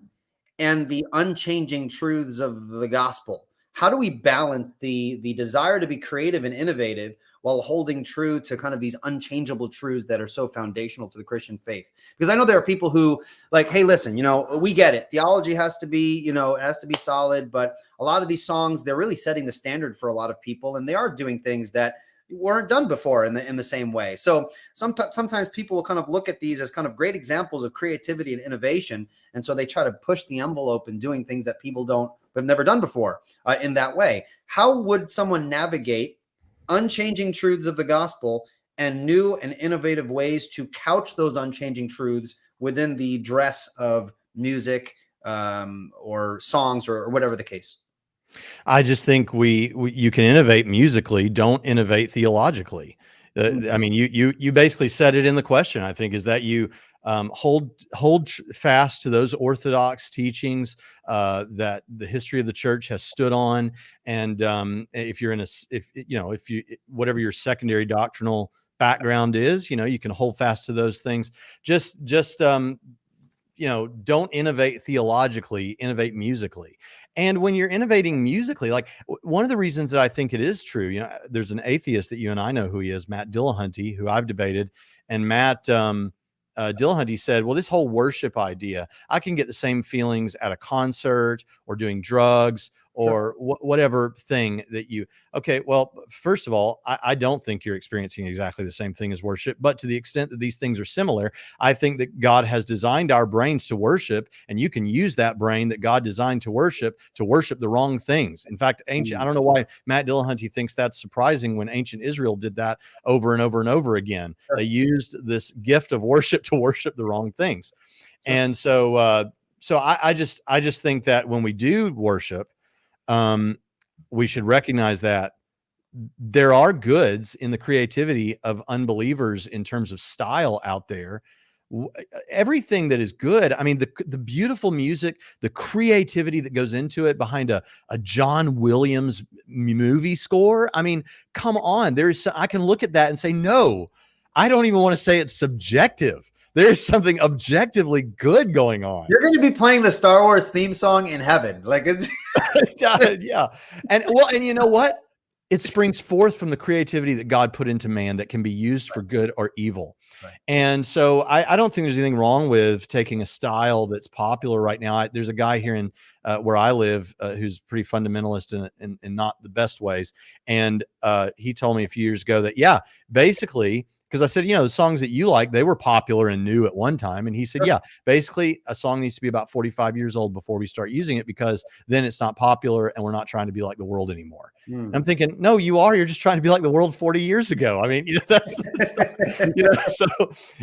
and the unchanging truths of the gospel? How do we balance the desire to be creative and innovative while holding true to kind of these unchangeable truths that are so foundational to the Christian faith? Because I know there are people who like, hey, listen, we get it. Theology has to be, it has to be solid. But a lot of these songs, they're really setting the standard for a lot of people. And they are doing things that weren't done before in the same way. So sometimes people will kind of look at these as kind of great examples of creativity and innovation. And so they try to push the envelope in doing things that people have never done before in that way. How would someone navigate unchanging truths of the gospel and new and innovative ways to couch those unchanging truths within the dress of music or songs or whatever the case? I just think you can innovate musically, don't innovate theologically. I mean, you basically said it in the question, I think, is that you hold fast to those orthodox teachings that the history of the church has stood on. And if you're whatever your secondary doctrinal background is, you can hold fast to those things. Just don't innovate theologically, innovate musically. And when you're innovating musically, like one of the reasons that I think it is true, there's an atheist that you and I know who he is, Matt Dillahunty, who I've debated. And Matt Dillahunty said, well, this whole worship idea, I can get the same feelings at a concert or doing drugs or whatever thing that okay, well, first of all, I don't think you're experiencing exactly the same thing as worship, but to the extent that these things are similar, I think that God has designed our brains to worship, and you can use that brain that God designed to worship the wrong things. In fact, I don't know why Matt Dillahunty thinks that's surprising when ancient Israel did that over and over and over again. They used this gift of worship to worship the wrong things. And so I just think that when we do worship, we should recognize that there are goods in the creativity of unbelievers in terms of style out there. Everything that is good. I mean, the beautiful music, the creativity that goes into it behind a John Williams movie score. I mean, come on. I can look at that and say, no, I don't even want to say it's subjective. There's something objectively good going on. You're going to be playing the Star Wars theme song in heaven. Like it's yeah. And you know what? It springs forth from the creativity that God put into man that can be used for good or evil. Right. And so I don't think there's anything wrong with taking a style that's popular right now. There's a guy here in where I live who's pretty fundamentalist in not the best ways. And he told me a few years ago that, basically, because I said, the songs that you like, they were popular and new at one time. And he said, basically a song needs to be about 45 years old before we start using it, because then it's not popular and we're not trying to be like the world anymore. I'm thinking, no, you're just trying to be like the world 40 years ago. I mean,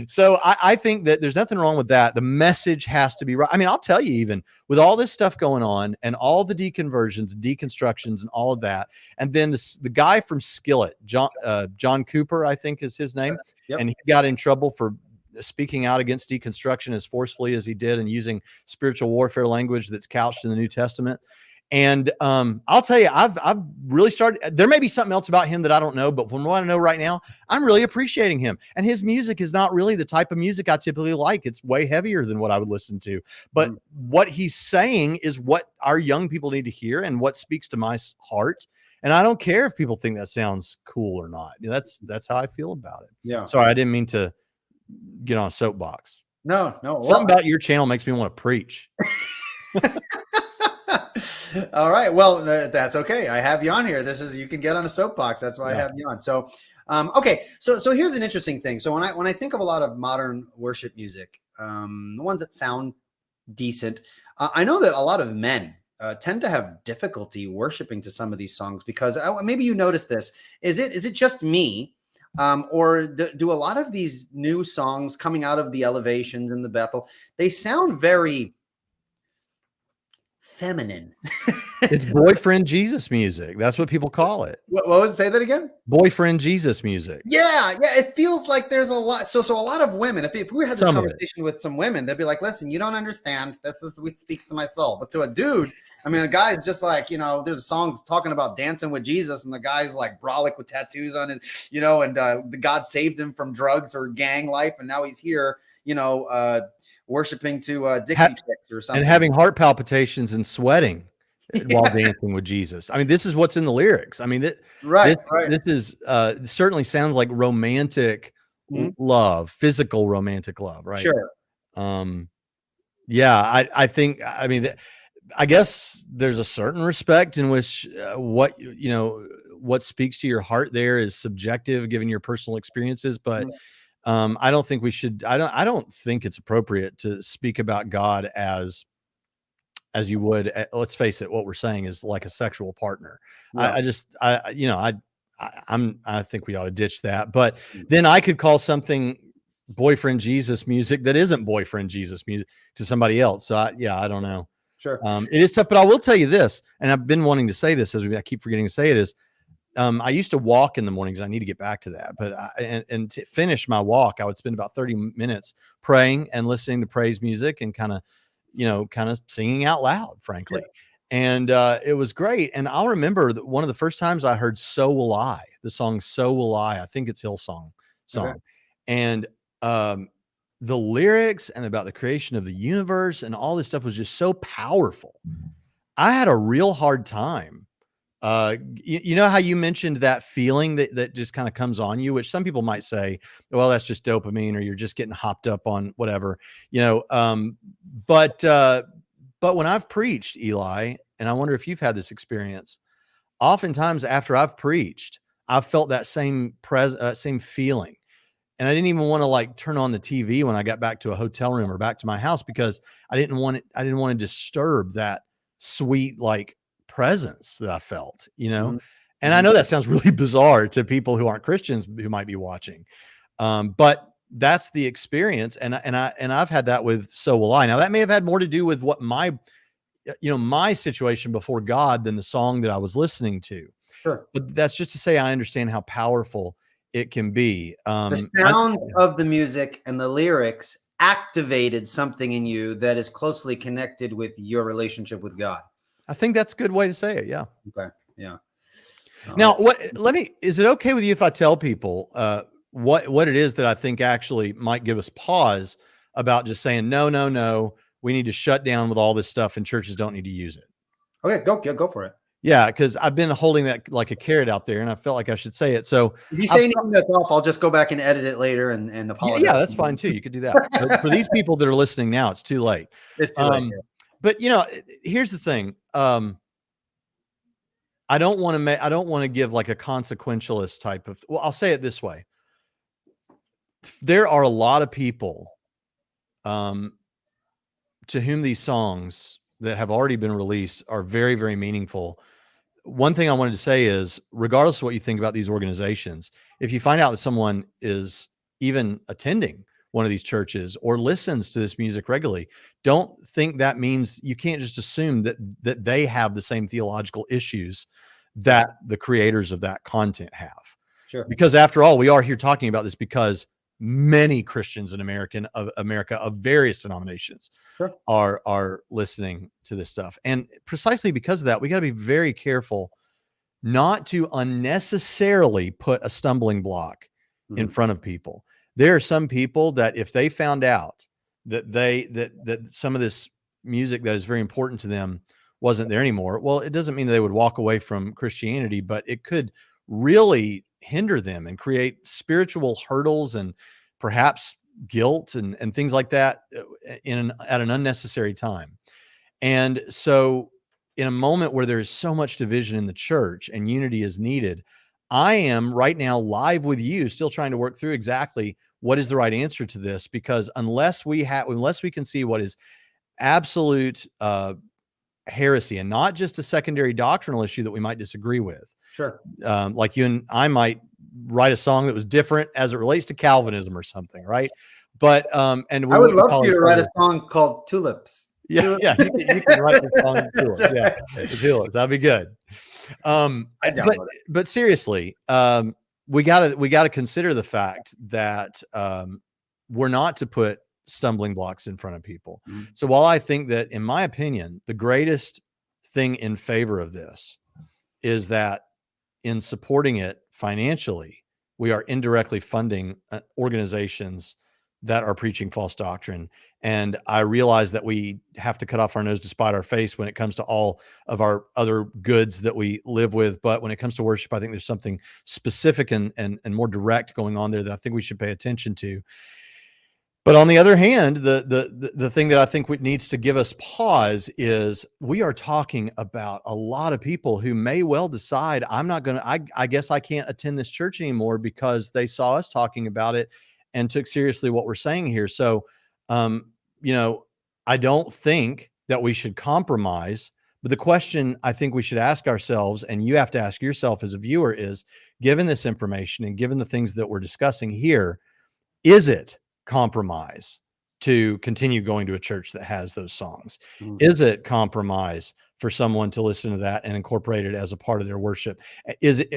so I think that there's nothing wrong with that. The message has to be right. I mean, I'll tell you, even with all this stuff going on and all the deconversions, deconstructions and all of that. And then the guy from Skillet, John Cooper, I think is his name. Yep. And he got in trouble for speaking out against deconstruction as forcefully as he did, and using spiritual warfare language that's couched in the New Testament. And I'll tell you, I've really started. There may be something else about him that I don't know, but from what I know right now, I'm really appreciating him. And his music is not really the type of music I typically like. It's way heavier than what I would listen to. But what he's saying is what our young people need to hear, and what speaks to my heart. And I don't care if people think that sounds cool or not. That's how I feel about it. Yeah. Sorry, I didn't mean to get on a soapbox. No. Something about your channel makes me want to preach. All right. Well, that's okay. I have you on here. You can get on a soapbox. That's why I have you on. So, okay. So here's an interesting thing. So when I think of a lot of modern worship music, the ones that sound decent, I know that a lot of men tend to have difficulty worshiping to some of these songs because maybe you notice this. Is it just me? Or do a lot of these new songs coming out of the Elevations and the Bethel, they sound very feminine? It's boyfriend Jesus music. That's what people call it. What was it? Say that again. Boyfriend Jesus music. Yeah. It feels like there's a lot. So a lot of women, if we had this conversation with some women, they'd be like, listen, you don't understand. That's what speaks to my soul. But to a dude, I mean, a guy's just like, there's a song talking about dancing with Jesus, and the guy's like brolic with tattoos on his, and the God saved him from drugs or gang life. And now he's here, worshiping to Dixie Chicks or something. And having heart palpitations and sweating while dancing with Jesus. I mean, this is what's in the lyrics. I mean, this is certainly sounds like romantic love, physical romantic love, right? Sure. Yeah, I think, I mean, I guess there's a certain respect in which what speaks to your heart there is subjective given your personal experiences, but I don't think we should. I don't think it's appropriate to speak about God as you would. Let's face it. What we're saying is like a sexual partner. Yeah. I think we ought to ditch that. But then I could call something boyfriend Jesus music that isn't boyfriend Jesus music to somebody else. So I don't know. Sure. It is tough, but I will tell you this, and I've been wanting to say this I keep forgetting to say it is. I used to walk in the mornings. I need to get back to that, but and to finish my walk, I would spend about 30 minutes praying and listening to praise music and kind of singing out loud, frankly. Yeah. And it was great. And I'll remember that one of the first times I heard "So Will I," the song "So Will I." I think it's Hillsong song, okay. And the lyrics and about the creation of the universe and all this stuff was just so powerful. I had a real hard time. You know how you mentioned that feeling that just kind of comes on you, which some people might say, well, that's just dopamine, or you're just getting hopped up on whatever, but when I've preached, Eli, and I wonder if you've had this experience, oftentimes after I've preached, I've felt that same feeling. And I didn't even want to like turn on the TV when I got back to a hotel room or back to my house, because I didn't want to disturb that sweet, like, presence that I felt, and I know that sounds really bizarre to people who aren't Christians who might be watching, but that's the experience, and I've had that with "So Will I." Now that may have had more to do with what my situation before God than the song that I was listening to. Sure, but that's just to say I understand how powerful it can be. The sound of the music and the lyrics activated something in you that is closely connected with your relationship with God. I think that's a good way to say it. Yeah. Okay. Yeah. Now, is it okay with you if I tell people what it is that I think actually might give us pause about just saying, no, we need to shut down with all this stuff and churches don't need to use it? Okay, go for it. Yeah, because I've been holding that like a carrot out there, and I felt like I should say it. So if you say anything that's off, I'll just go back and edit it later and apologize. Yeah, that's fine too. You could do that. But for these people that are listening now, it's too late. It's too late. But here's the thing. I don't want to give like a consequentialist type of. Well, I'll say it this way. There are a lot of people, to whom these songs that have already been released are very, very meaningful. One thing I wanted to say is, regardless of what you think about these organizations, if you find out that someone is even attending one of these churches or listens to this music regularly, don't think that means you can't just assume that they have the same theological issues that the creators of that content have. Sure. Because after all, we are here talking about this because many Christians in America of various denominations Sure. are listening to this stuff. And precisely because of that, we got to be very careful not to unnecessarily put a stumbling block in front of people. There are some people that if they found out that that some of this music that is very important to them wasn't there anymore, well, it doesn't mean that they would walk away from Christianity, but it could really hinder them and create spiritual hurdles and perhaps guilt and things like that at an unnecessary time. And so in a moment where there is so much division in the church and unity is needed, I am right now live with you, still trying to work through exactly what is the right answer to this, because unless we can see what is absolute heresy and not just a secondary doctrinal issue that we might disagree with. Sure. Like you and I might write a song that was different as it relates to Calvinism or something, right? But and I would love for you to write a song called Tulips. Yeah, yeah, you can write the song Tulips. Yeah, Tulips. That'd be good. But seriously, we gotta consider the fact that we're not to put stumbling blocks in front of people. So while I think that, in my opinion, the greatest thing in favor of this is that in supporting it financially, we are indirectly funding organizations that are preaching false doctrine. And I realize that we have to cut off our nose to spite our face when it comes to all of our other goods that we live with. But when it comes to worship, I think there's something specific and more direct going on there that I think we should pay attention to. But on the other hand, the thing that I think needs to give us pause is we are talking about a lot of people who may well decide, I guess I can't attend this church anymore because they saw us talking about it and took seriously what we're saying here. So, I don't think that we should compromise, but the question I think we should ask ourselves, and you have to ask yourself as a viewer, is, given this information and given the things that we're discussing here, is it compromise to continue going to a church that has those songs? Is it compromise for someone to listen to that and incorporate it as a part of their worship?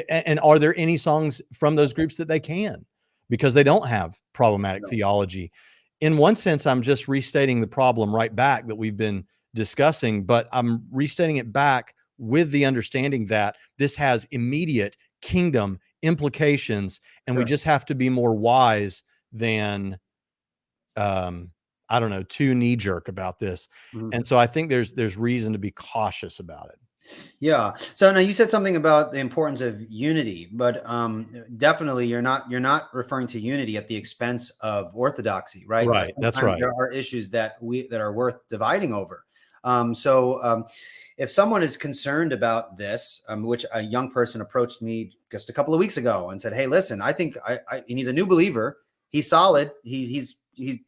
And are there any songs from those groups that they can, because they don't have problematic theology? In one sense, I'm just restating the problem right back that we've been discussing, but I'm restating it back with the understanding that this has immediate kingdom implications, and we just have to be more wise than too knee-jerk about this. And so I think there's reason to be cautious about it. Yeah. So now you said something about the importance of unity, but definitely you're not referring to unity at the expense of orthodoxy, right? Right. That's right. There are issues that are worth dividing over. If someone is concerned about this, which a young person approached me just a couple of weeks ago and said, "Hey, listen, I think and he's a new believer. He's solid. He's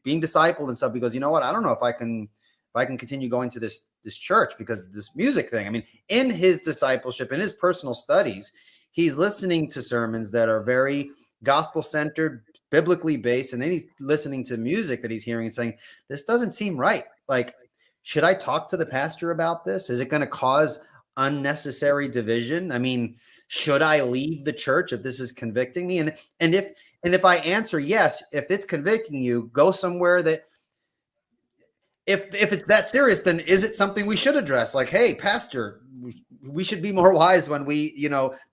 being discipled and stuff." Because you know what? I don't know if I can continue going to this church because of this music thing. I mean, in his discipleship, in his personal studies, he's listening to sermons that are very gospel-centered, biblically based, and then he's listening to music that he's hearing and saying, "This doesn't seem right. Like, should I talk to the pastor about this? Is it going to cause unnecessary division? I mean, should I leave the church if this is convicting me?" And if I answer yes, if it's convicting you, go somewhere that, if it's that serious, then is it something we should address? Like, hey, pastor, we should be more wise when we,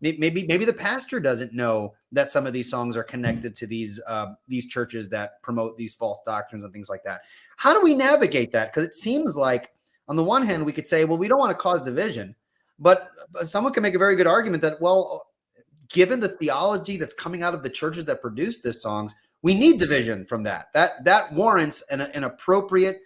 maybe the pastor doesn't know that some of these songs are connected to these churches that promote these false doctrines and things like that. How do we navigate that? Because it seems like on the one hand, we could say, well, we don't want to cause division, but someone can make a very good argument that, well, given the theology that's coming out of the churches that produce these songs, we need division from that. That warrants an appropriate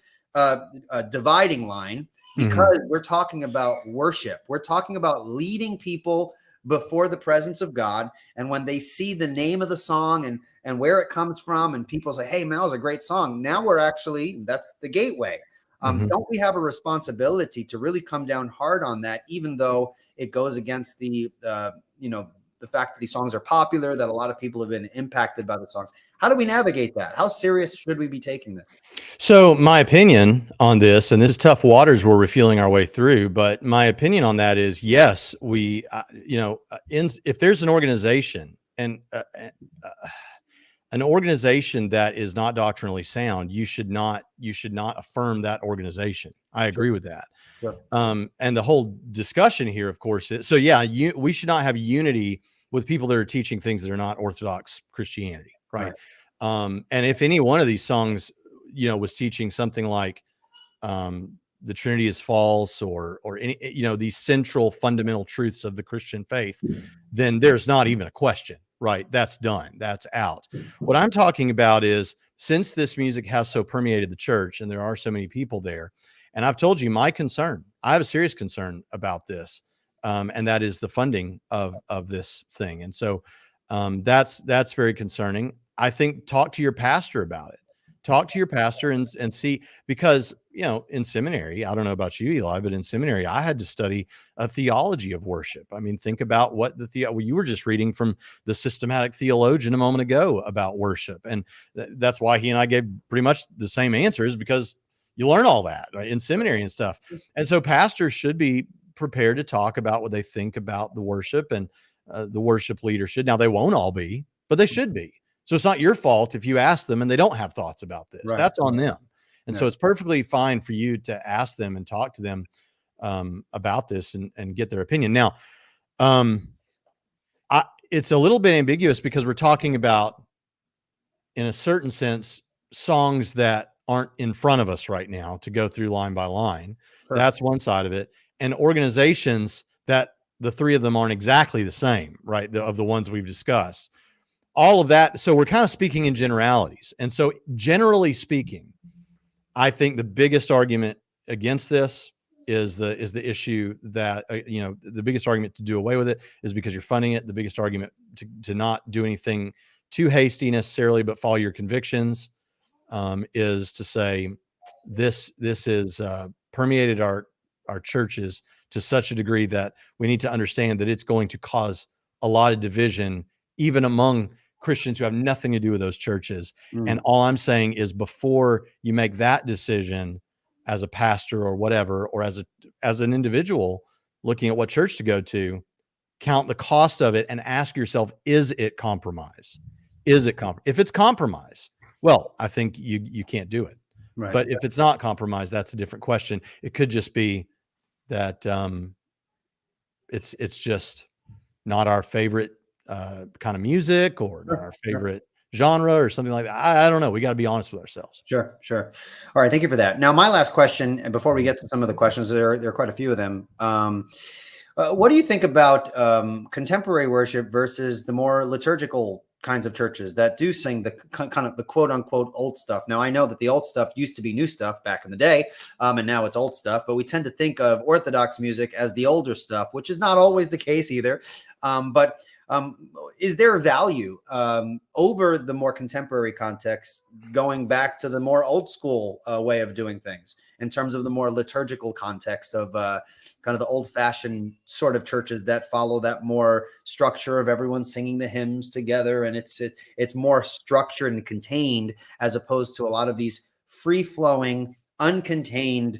dividing line, because we're talking about worship. We're talking about leading people before the presence of God. And when they see the name of the song and where it comes from, and people say, "Hey, man, that was a great song," now that's the gateway. Don't we have a responsibility to really come down hard on that, even though it goes against the fact that these songs are popular, that a lot of people have been impacted by the songs? How do we navigate that? How serious should we be taking this? So my opinion on this, and this is tough waters we're refueling our way through, but my opinion on that is, yes, we, if there's an organization, and an organization that is not doctrinally sound, you should not affirm that organization. I Sure. agree with that. Sure. And the whole discussion here, of course, is so yeah, we should not have unity with people that are teaching things that are not Orthodox Christianity, right? Right. And if any one of these songs, was teaching something like the Trinity is false, or any, these central fundamental truths of the Christian faith, then there's not even a question, right? That's done. That's out. What I'm talking about is, since this music has so permeated the church and there are so many people there, and I've told you my concern, I have a serious concern about this, and that is the funding of this thing. And so that's very concerning. I think talk to your pastor about it. Talk to your pastor and see, because, in seminary, I don't know about you, Eli, but in seminary, I had to study a theology of worship. I mean, think about what you were just reading from the systematic theologian a moment ago about worship. And that's why he and I gave pretty much the same answers, because you learn all that, right, in seminary and stuff. And so pastors should be prepared to talk about what they think about the worship, and the worship leader should. Now, they won't all be, but they should be. So it's not your fault if you ask them and they don't have thoughts about this. Right. That's on them. And Yeah. so it's perfectly fine for you to ask them and talk to them about this and get their opinion. Now, it's a little bit ambiguous, because we're talking about, in a certain sense, songs that aren't in front of us right now to go through line by line. Sure. That's one side of it. And organizations that the three of them aren't exactly the same, right? Of the ones we've discussed. All of that. So we're kind of speaking in generalities. And so, generally speaking, I think the biggest argument against this is the issue that, the biggest argument to do away with it is because you're funding it. The biggest argument to not do anything too hasty necessarily, but follow your convictions, is to say this is permeated our churches to such a degree that we need to understand that it's going to cause a lot of division, even among Christians who have nothing to do with those churches. And all I'm saying is, before you make that decision as a pastor or whatever, or as an individual looking at what church to go to, count the cost of it and ask yourself, is it compromise? If it's compromise, well, I think you can't do it. Right. But if it's not compromise, that's a different question. It could just be that it's just not our favorite kind of music, or not our favorite genre, or something like that. I don't know. We got to be honest with ourselves. Sure. All right. Thank you for that. Now, my last question, and before we get to some of the questions, there are quite a few of them. What do you think about contemporary worship versus the more liturgical kinds of churches that do sing the kind of the quote unquote old stuff? Now, I know that the old stuff used to be new stuff back in the day, and now it's old stuff, but we tend to think of Orthodox music as the older stuff, which is not always the case either. But is there a value over the more contemporary context, going back to the more old school way of doing things, in terms of the more liturgical context of kind of the old fashioned sort of churches that follow that more structure of everyone singing the hymns together, and it's more structured and contained, as opposed to a lot of these free flowing, uncontained,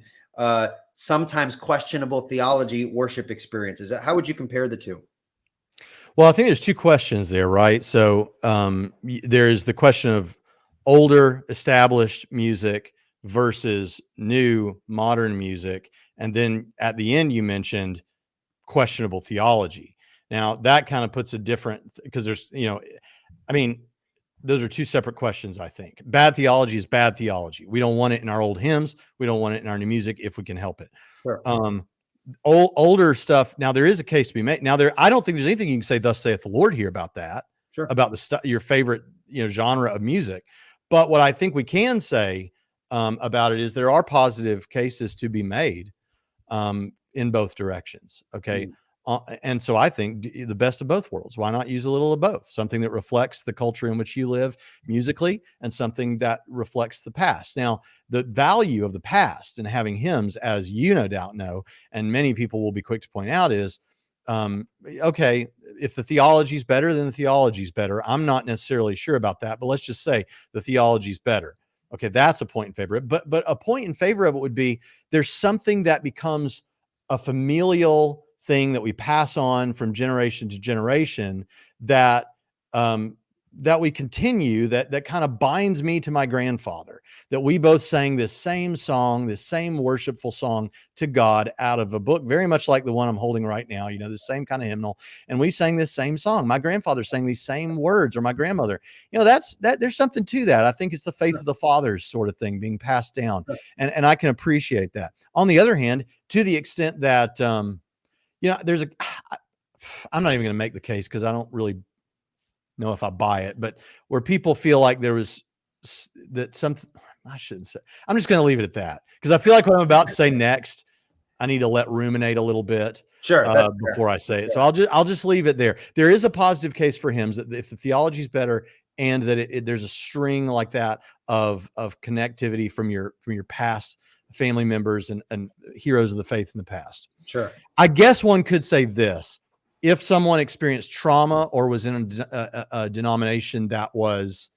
sometimes questionable theology worship experiences? How would you compare the two? Well, I think there's two questions there, right? So there's the question of older established music versus new modern music. And then at the end, you mentioned questionable theology. Now that kind of puts a different, because there's, those are two separate questions. I think bad theology is bad theology. We don't want it in our old hymns. We don't want it in our new music if we can help it. Sure. Older stuff. Now there is a case to be made. Now I don't think there's anything you can say, "Thus saith the Lord" here about that. Sure. About the stuff, your favorite, genre of music. But what I think we can say about it is there are positive cases to be made in both directions. Okay. And so I think the best of both worlds. Why not use a little of both? Something that reflects the culture in which you live musically, and something that reflects the past. Now, the value of the past and having hymns, as you no doubt know, and many people will be quick to point out, is okay, if the theology is better, then the theology is better. I'm not necessarily sure about that, but let's just say the theology is better. Okay, that's a point in favor of it. But a point in favor of it would be, there's something that becomes a familial thing that we pass on from generation to generation, that continue, that kind of binds me to my grandfather, that we both sang this same song, this same worshipful song to God out of a book, very much like the one I'm holding right now, the same kind of hymnal. And we sang this same song. My grandfather sang these same words, or my grandmother, there's something to that. I think it's the faith of the fathers sort of thing being passed down. And I can appreciate that. On the other hand, to the extent that, I'm not even going to make the case because I don't really know if I buy it, but where people feel like there was that something, I shouldn't say, I'm just going to leave it at that, because I feel like what I'm about to say next, I need to let ruminate a little bit before I say it. So I'll just leave it there. There is a positive case for hymns that if the theology is better, and that there's a string like that of connectivity from your past family members and heroes of the faith in the past. Sure. I guess one could say this: if someone experienced trauma or was in a denomination that was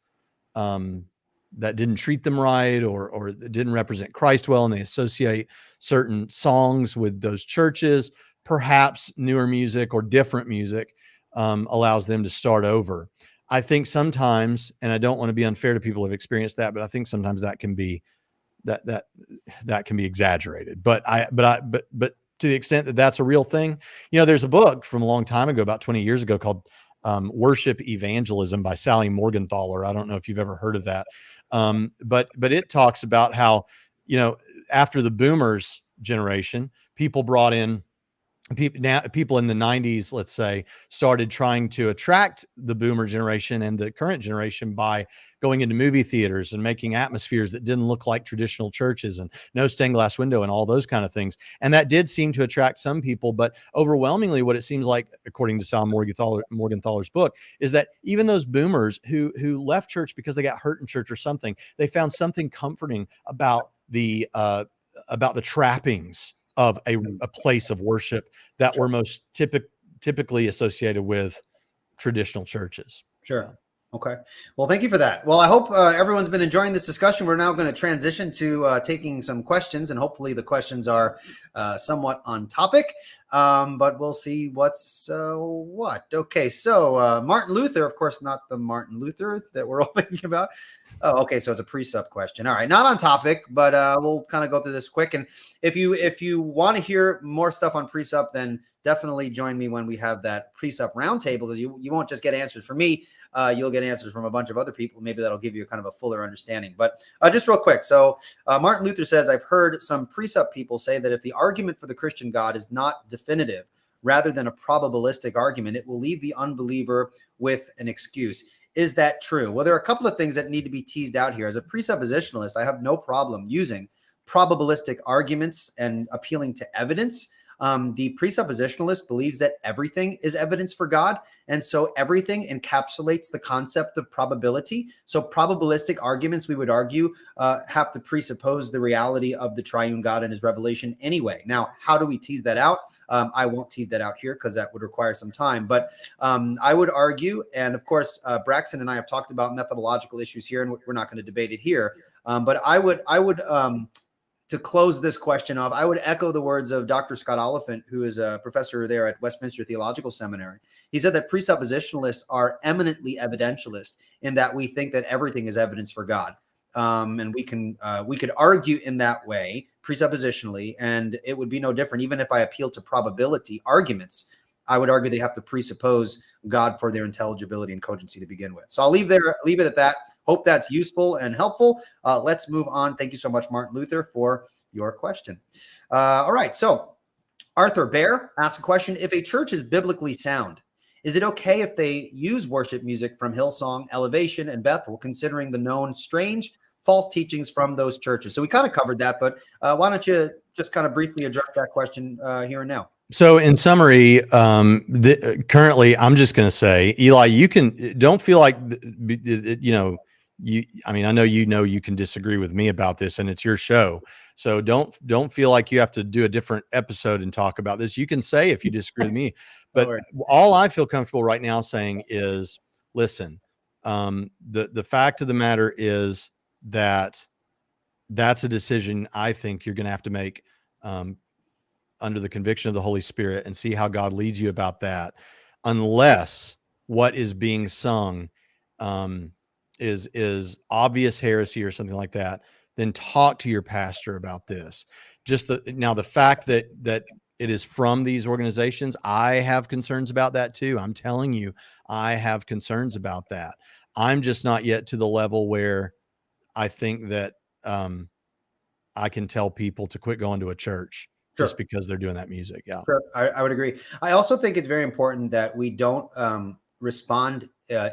that didn't treat them right, or didn't represent Christ well, and they associate certain songs with those churches, perhaps newer music or different music allows them to start over. I think sometimes, and I don't want to be unfair to people who have experienced that, but I think sometimes that can be that can be exaggerated. But to the extent that that's a real thing, there's a book from a long time ago, about 20 years ago, called Worship Evangelism by Sally Morgenthaler. I don't know if you've ever heard of that. But it talks about how, after the boomers generation, people brought in people in the 90s, let's say, started trying to attract the boomer generation and the current generation by going into movie theaters and making atmospheres that didn't look like traditional churches, and no stained glass window and all those kind of things. And that did seem to attract some people, but overwhelmingly what it seems like, according to Sal Morgenthaler's book, is that even those boomers who left church because they got hurt in church or something, they found something comforting about the trappings of a place of worship that were most typically associated with traditional churches. Sure. Okay. Well, thank you for that. Well, I hope everyone's been enjoying this discussion. We're now going to transition to taking some questions, and hopefully the questions are somewhat on topic, but we'll see what's what. Okay. So Martin Luther, of course, not the Martin Luther that we're all thinking about. Oh, okay. So it's a precept question. All right. Not on topic, but we'll kind of go through this quick. And if you want to hear more stuff on precept, then definitely join me when we have that precept roundtable, because you won't just get answers from me. You'll get answers from a bunch of other people. Maybe that'll give you kind of a fuller understanding. But just real quick. So Martin Luther says, I've heard some precept people say that if the argument for the Christian God is not definitive, rather than a probabilistic argument, it will leave the unbeliever with an excuse. Is that true? Well, there are a couple of things that need to be teased out here. As a presuppositionalist, I have no problem using probabilistic arguments and appealing to evidence. The presuppositionalist believes that everything is evidence for God, and so everything encapsulates the concept of probability. So probabilistic arguments, we would argue, have to presuppose the reality of the triune God and his revelation anyway. Now, how do we tease that out? I won't tease that out here because that would require some time. But I would argue, and of course, Braxton and I have talked about methodological issues here, and we're not going to debate it here. But I would to close this question off, I would echo the words of Dr. Scott Oliphant, who is a professor there at Westminster Theological Seminary. He said that presuppositionalists are eminently evidentialist in that we think that everything is evidence for God. And we could argue in that way presuppositionally, and it would be no different. Even if I appeal to probability arguments, I would argue they have to presuppose God for their intelligibility and cogency to begin with. So I'll leave it at that. Hope that's useful and helpful. Let's move on. Thank you so much, Martin Luther, for your question. All right. So Arthur Bear asked a question. If a church is biblically sound, is it okay if they use worship music from Hillsong, Elevation, and Bethel, considering the known strange false teachings from those churches? So we kind of covered that, but why don't you just kind of briefly address that question here and now? So in summary, currently, I'm just going to say, Eli, don't feel like, I know you can disagree with me about this, and it's your show. So don't feel like you have to do a different episode and talk about this. You can say if you disagree with me, but all I feel comfortable right now saying is, listen, the fact of the matter is that that's a decision I think you're going to have to make under the conviction of the Holy Spirit, and see how God leads you about that, unless what is being sung is obvious heresy or something like that, then talk to your pastor about this. The fact that it is from these organizations, I have concerns about that too. I'm telling you, I have concerns about that. I'm just not yet to the level where I think that I can tell people to quit going to a church just Sure. because they're doing that music. Yeah. Sure. I would agree. I also think it's very important that we don't respond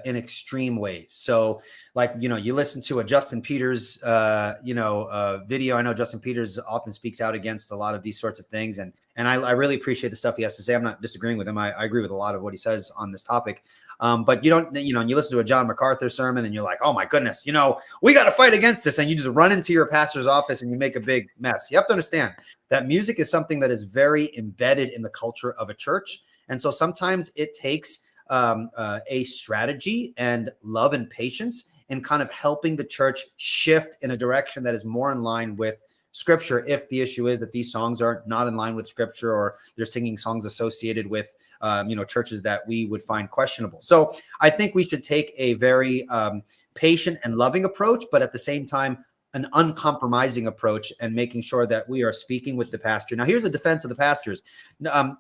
in extreme ways. So, like, you listen to a Justin Peters, video. I know Justin Peters often speaks out against a lot of these sorts of things. And I really appreciate the stuff he has to say. I'm not disagreeing with him. I agree with a lot of what he says on this topic. But you don't, and you listen to a John MacArthur sermon and you're like, oh my goodness, we got to fight against this. And you just run into your pastor's office and you make a big mess. You have to understand that music is something that is very embedded in the culture of a church. And so sometimes it takes a strategy and love and patience in kind of helping the church shift in a direction that is more in line with Scripture, if the issue is that these songs are not in line with Scripture, or they're singing songs associated with churches that we would find questionable. So I think we should take a very patient and loving approach, but at the same time an uncompromising approach, and making sure that we are speaking with the pastor. Now, here's a defense of the pastors.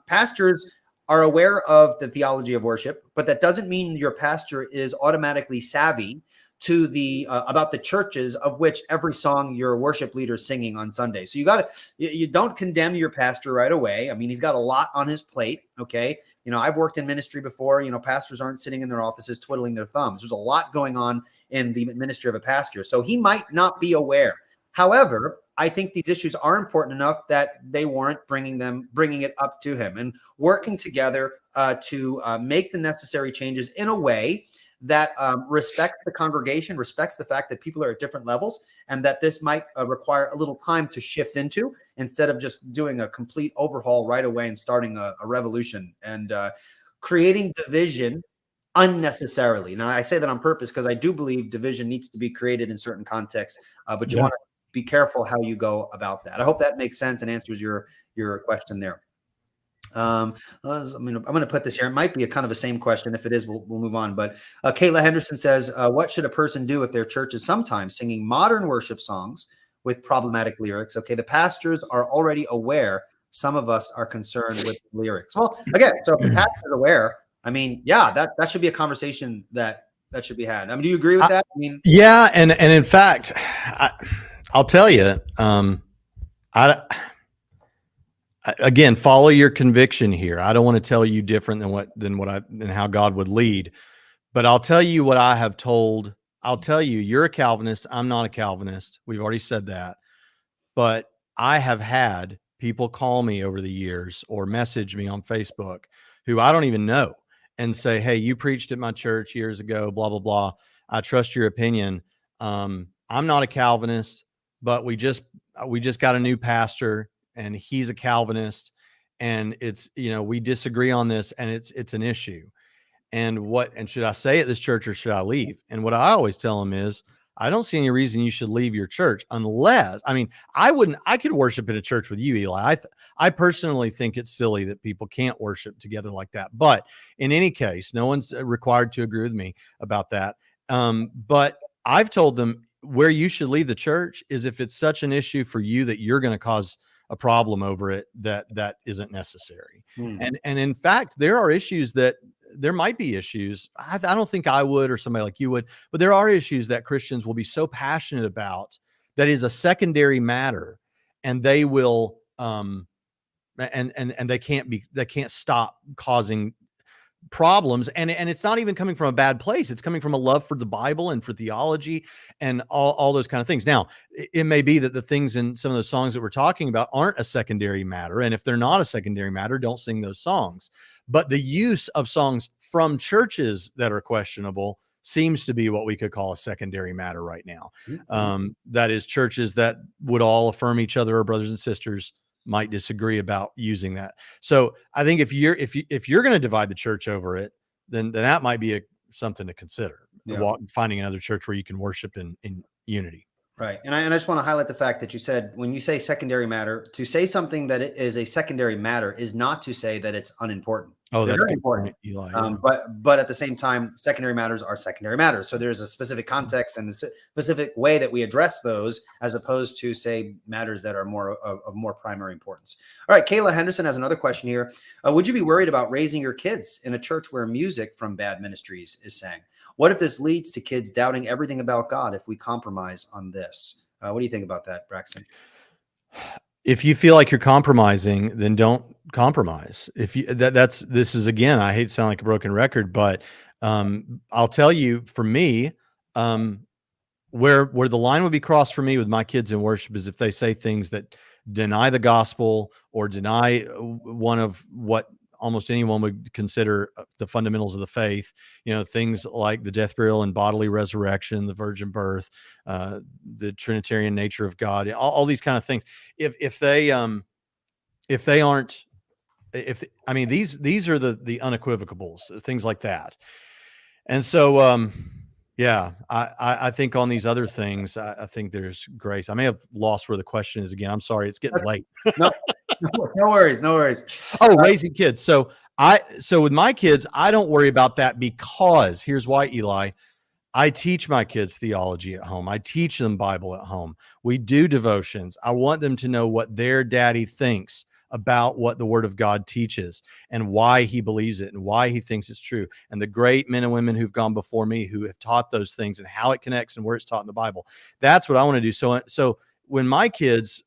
Pastors are aware of the theology of worship, but that doesn't mean your pastor is automatically savvy to the about the churches of which every song your worship leader is singing on Sunday. So you don't condemn your pastor right away. I mean, he's got a lot on his plate. Okay. I've worked in ministry before. Pastors aren't sitting in their offices twiddling their thumbs. There's a lot going on in the ministry of a pastor. So he might not be aware. However, I think these issues are important enough that they warrant bringing it up to him and working together to make the necessary changes in a way that respects the congregation, respects the fact that people are at different levels, and that this might require a little time to shift into, instead of just doing a complete overhaul right away and starting a revolution and creating division unnecessarily. Now, I say that on purpose because I do believe division needs to be created in certain contexts, but you want to be careful how you go about that. I hope that makes sense and answers your question there. I'm going to put this here. It might be a kind of the same question. If it is, we'll move on. But Kayla Henderson says, what should a person do if their church is sometimes singing modern worship songs with problematic lyrics? Okay, the pastors are already aware. Some of us are concerned with lyrics. Well, again, so if the pastor is aware, I mean, yeah, that should be a conversation that should be had. I mean, do you agree with that? I mean, yeah, and in fact, I'll tell you, again, follow your conviction here. I don't want to tell you different than how God would lead, but I'll tell you what I have told. I'll tell you, you're a Calvinist. I'm not a Calvinist. We've already said that, but I have had people call me over the years or message me on Facebook who I don't even know and say, hey, you preached at my church years ago, blah, blah, blah. I trust your opinion. I'm not a Calvinist, but we just got a new pastor and he's a Calvinist, and it's, we disagree on this, and it's an issue. And should I stay at this church or should I leave? And what I always tell them is, I don't see any reason you should leave your church unless, I could worship in a church with you, Eli. I personally think it's silly that people can't worship together like that. But in any case, no one's required to agree with me about that. But I've told them where you should leave the church is if it's such an issue for you that you're going to cause a problem over it, that isn't necessary. And in fact, there might be issues. I don't think I would, or somebody like you would, but there are issues that Christians will be so passionate about that is a secondary matter, and they will, and they can't stop causing problems. And it's not even coming from a bad place. It's coming from a love for the Bible and for theology and all those kind of things. Now, it may be that the things in some of those songs that we're talking about aren't a secondary matter. And if they're not a secondary matter, don't sing those songs. But the use of songs from churches that are questionable seems to be what we could call a secondary matter right now. That is, churches that would all affirm each other, or brothers and sisters, might disagree about using that. So I think if you're going to divide the church over it, then that might be something to consider. Finding another church where you can worship in unity. Right. And I just want to highlight the fact that you said when you say secondary matter, to say something that it is a secondary matter is not to say that it's unimportant. Oh, They're that's a very good important. point, Eli. Yeah. But at the same time, secondary matters are secondary matters. So there's a specific context and a specific way that we address those, as opposed to say matters that are more of more primary importance. All right, Kayla Henderson has another question here. Would you be worried about raising your kids in a church where music from bad ministries is sang? What if this leads to kids doubting everything about God if we compromise on this? What do you think about that, Braxton? If you feel like you're compromising, then don't compromise. If you this is, again, I hate to sound like a broken record, but I'll tell you, for me, um, where the line would be crossed for me with my kids in worship is if they say things that deny the gospel or deny one of what almost anyone would consider the fundamentals of the faith. Things like the death, burial, and bodily resurrection, the virgin birth, the Trinitarian nature of God, all these kind of things. If they aren't, if I mean, these are the unequivocables, things like that. And so, yeah, I think on these other things, I think there's grace. I may have lost where the question is again. I'm sorry, it's getting late. No, no worries, no worries. Oh, raising kids. So with my kids, I don't worry about that, because here's why, Eli. I teach my kids theology at home. I teach them Bible at home. We do devotions. I want them to know what their daddy thinks about what the Word of God teaches and why he believes it and why he thinks it's true. And the great men and women who've gone before me who have taught those things and how it connects and where it's taught in the Bible. That's what I want to do. So when my kids,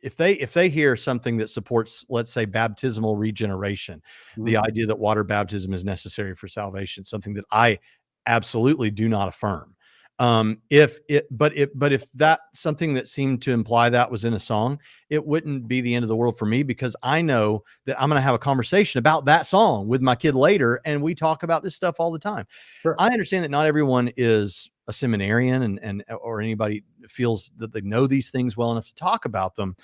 if they hear something that supports, let's say, baptismal regeneration, the idea that water baptism is necessary for salvation, something that I absolutely do not affirm. But if that something that seemed to imply that was in a song, it wouldn't be the end of the world for me, because I know that I'm going to have a conversation about that song with my kid later, and we talk about this stuff all the time. Sure. I understand that not everyone is a seminarian or anybody feels that they know these things well enough to talk about them,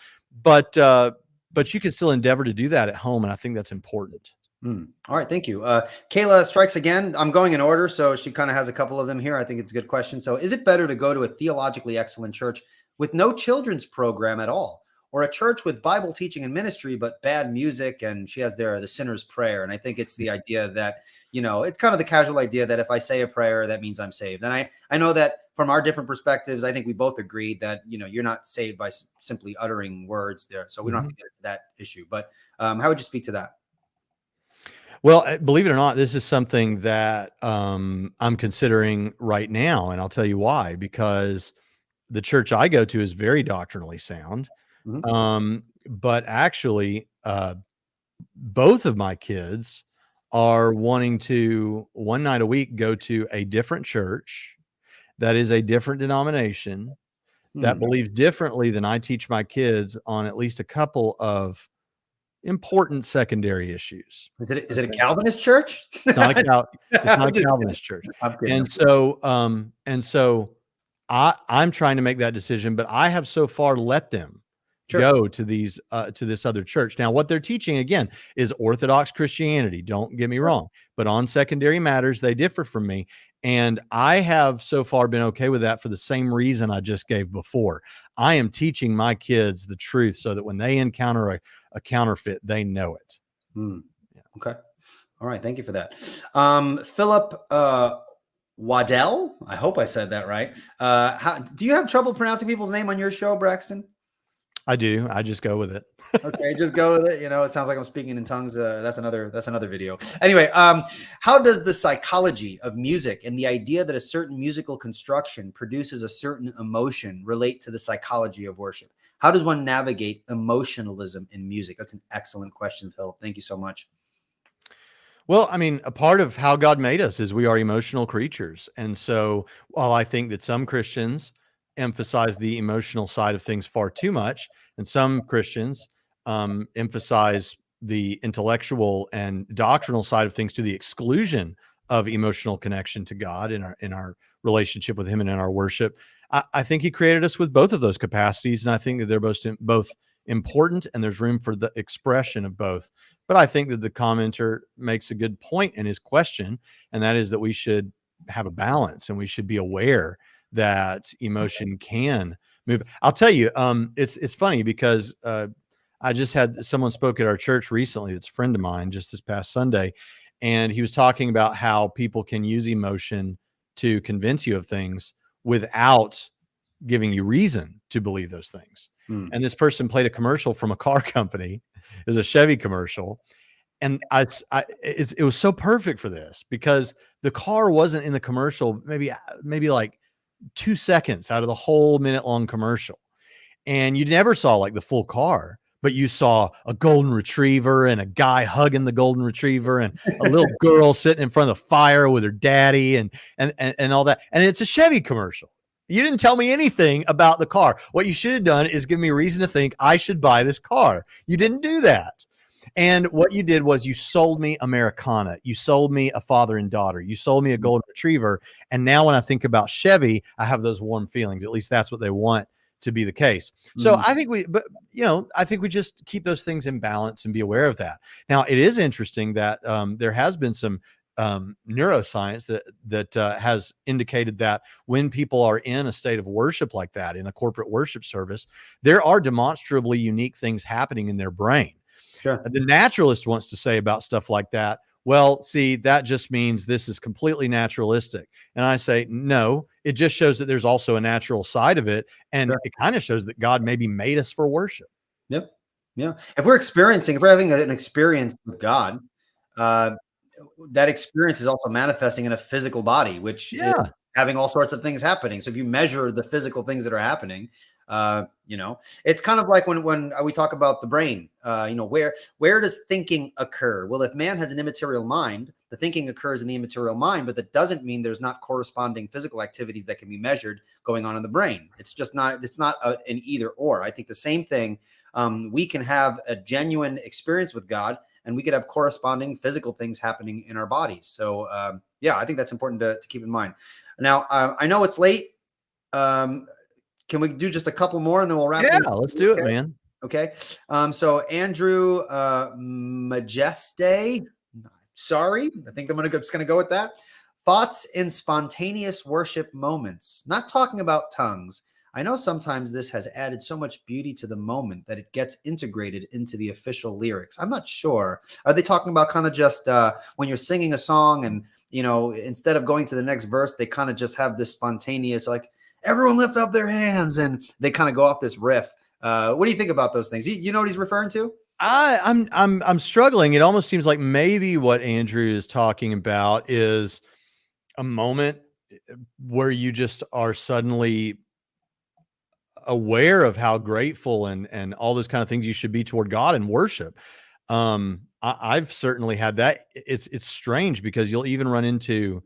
but you can still endeavor to do that at home, and I think that's important. All right, thank you. Kayla strikes again. I'm going in order, so she kind of has a couple of them here. I think it's a good question. So, is it better to go to a theologically excellent church with no children's program at all, or a church with Bible teaching and ministry but bad music? And she has there the sinner's prayer. And I think it's the idea that, it's kind of the casual idea that if I say a prayer, that means I'm saved. And I know that from our different perspectives, I think we both agreed that, you're not saved by simply uttering words there. So we don't have to get into that issue. But how would you speak to that? Well, believe it or not, this is something that I'm considering right now, and I'll tell you why. Because the church I go to is very doctrinally sound, but actually, both of my kids are wanting to, one night a week, go to a different church that is a different denomination that believes differently than I teach my kids on at least a couple of important secondary issues. Is it a Calvinist church? It's not a Calvinist church. And so I'm trying to make that decision, but I have so far let them go to this other church. Now, what they're teaching, again, is Orthodox Christianity. Don't get me wrong, but on secondary matters, they differ from me. And I have so far been okay with that for the same reason I just gave before. I am teaching my kids the truth so that when they encounter a counterfeit, they know it. Yeah. Okay. All right. Thank you for that. Philip Waddell, I hope I said that right. Do you have trouble pronouncing people's name on your show, Braxton? I do. I just go with it. Okay, just go with it. It sounds like I'm speaking in tongues. That's another video. Anyway, how does the psychology of music and the idea that a certain musical construction produces a certain emotion relate to the psychology of worship? How does one navigate emotionalism in music? That's an excellent question, Philip. Thank you so much. Well, I mean, a part of how God made us is we are emotional creatures. And so while I think that some Christians emphasize the emotional side of things far too much, and some Christians emphasize the intellectual and doctrinal side of things to the exclusion of emotional connection to God in our relationship with Him and in our worship. I think He created us with both of those capacities, and I think that they're both important, and there's room for the expression of both. But I think that the commenter makes a good point in his question, and that is that we should have a balance, and we should be aware that emotion can move. I'll tell you, it's funny because I just had someone spoke at our church recently. That's a friend of mine just this past Sunday, and he was talking about how people can use emotion to convince you of things without giving you reason to believe those things. Hmm. And this person played a commercial from a car company. It was a Chevy commercial. And it was so perfect for this because the car wasn't in the commercial, maybe like 2 seconds out of the whole minute-long commercial. And you never saw like the full car, but you saw a golden retriever and a guy hugging the golden retriever and a little girl sitting in front of the fire with her daddy and all that. And it's a Chevy commercial. You didn't tell me anything about the car. What you should have done is give me a reason to think I should buy this car. You didn't do that. And what you did was you sold me Americana. You sold me a father and daughter. You sold me a golden retriever. And now when I think about Chevy, I have those warm feelings. At least that's what they want to be the case. So I think I think we just keep those things in balance and be aware of that. Now, it is interesting that there has been some neuroscience that has indicated that when people are in a state of worship like that, in a corporate worship service, there are demonstrably unique things happening in their brain. Sure. The naturalist wants to say about stuff like that, well, see, that just means this is completely naturalistic. And I say, no, it just shows that there's also a natural side of it. And Sure. it kind of shows that God maybe made us for worship. Yep. Yeah. If we're having an experience with God, uh, that experience is also manifesting in a physical body, which is Yeah. having all sorts of things happening. So if you measure the physical things that are happening, it's kind of like when we talk about the brain, where does thinking occur? Well, if man has an immaterial mind, the thinking occurs in the immaterial mind, but that doesn't mean there's not corresponding physical activities that can be measured going on in the brain. It's not an either or. I think the same thing. We can have a genuine experience with God, and we could have corresponding physical things happening in our bodies. So, I think that's important to keep in mind. Now, I know it's late. Can we do just a couple more and then we'll wrap it up? Yeah, let's do it, man. Okay. So Andrew Majeste, sorry, I think I'm just going to go with that. Thoughts in spontaneous worship moments, not talking about tongues. I know sometimes this has added so much beauty to the moment that it gets integrated into the official lyrics. I'm not sure. Are they talking about kind of just when you're singing a song and, instead of going to the next verse, they kind of just have this spontaneous, like, everyone lift up their hands and they kind of go off this riff. What do you think about those things? You know what he's referring to? I'm struggling. It almost seems like maybe what Andrew is talking about is a moment where you just are suddenly aware of how grateful and all those kind of things you should be toward God and worship. I've certainly had that. It's strange because you'll even run into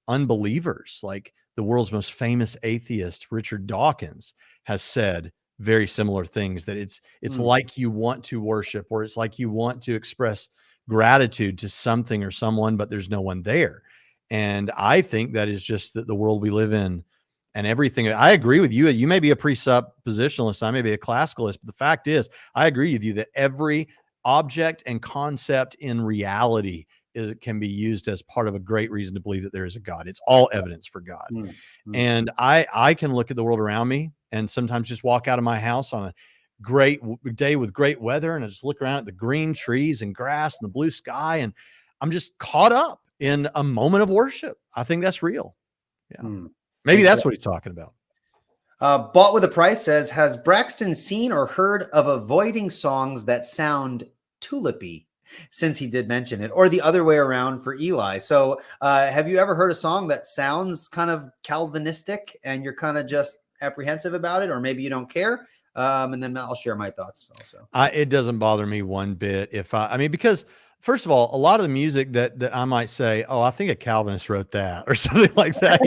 unbelievers. Like the world's most famous atheist, Richard Dawkins, has said very similar things, that it's like you want to worship, or it's like you want to express gratitude to something or someone, but there's no one there. And I think that is just the world we live in. And everything, I agree with you. You may be a presuppositionalist, I may be a classicalist, but the fact is, I agree with you that every object and concept in reality can be used as part of a great reason to believe that there is a God. It's all evidence for God. And I can look at the world around me and sometimes just walk out of my house on a great day with great weather, and I just look around at the green trees and grass and the blue sky, and I'm just caught up in a moment of worship. I think that's real. Yeah. Maybe that's what he's talking about. Bought with a Price says, has Braxton seen or heard of avoiding songs that sound tulipy? Since he did mention it, or the other way around for Eli. So have you ever heard a song that sounds kind of Calvinistic and you're kind of just apprehensive about it, or maybe you don't care? And then I'll share my thoughts also. It doesn't bother me one bit because first of all, a lot of the music that I might say, oh, I think a Calvinist wrote that or something like that.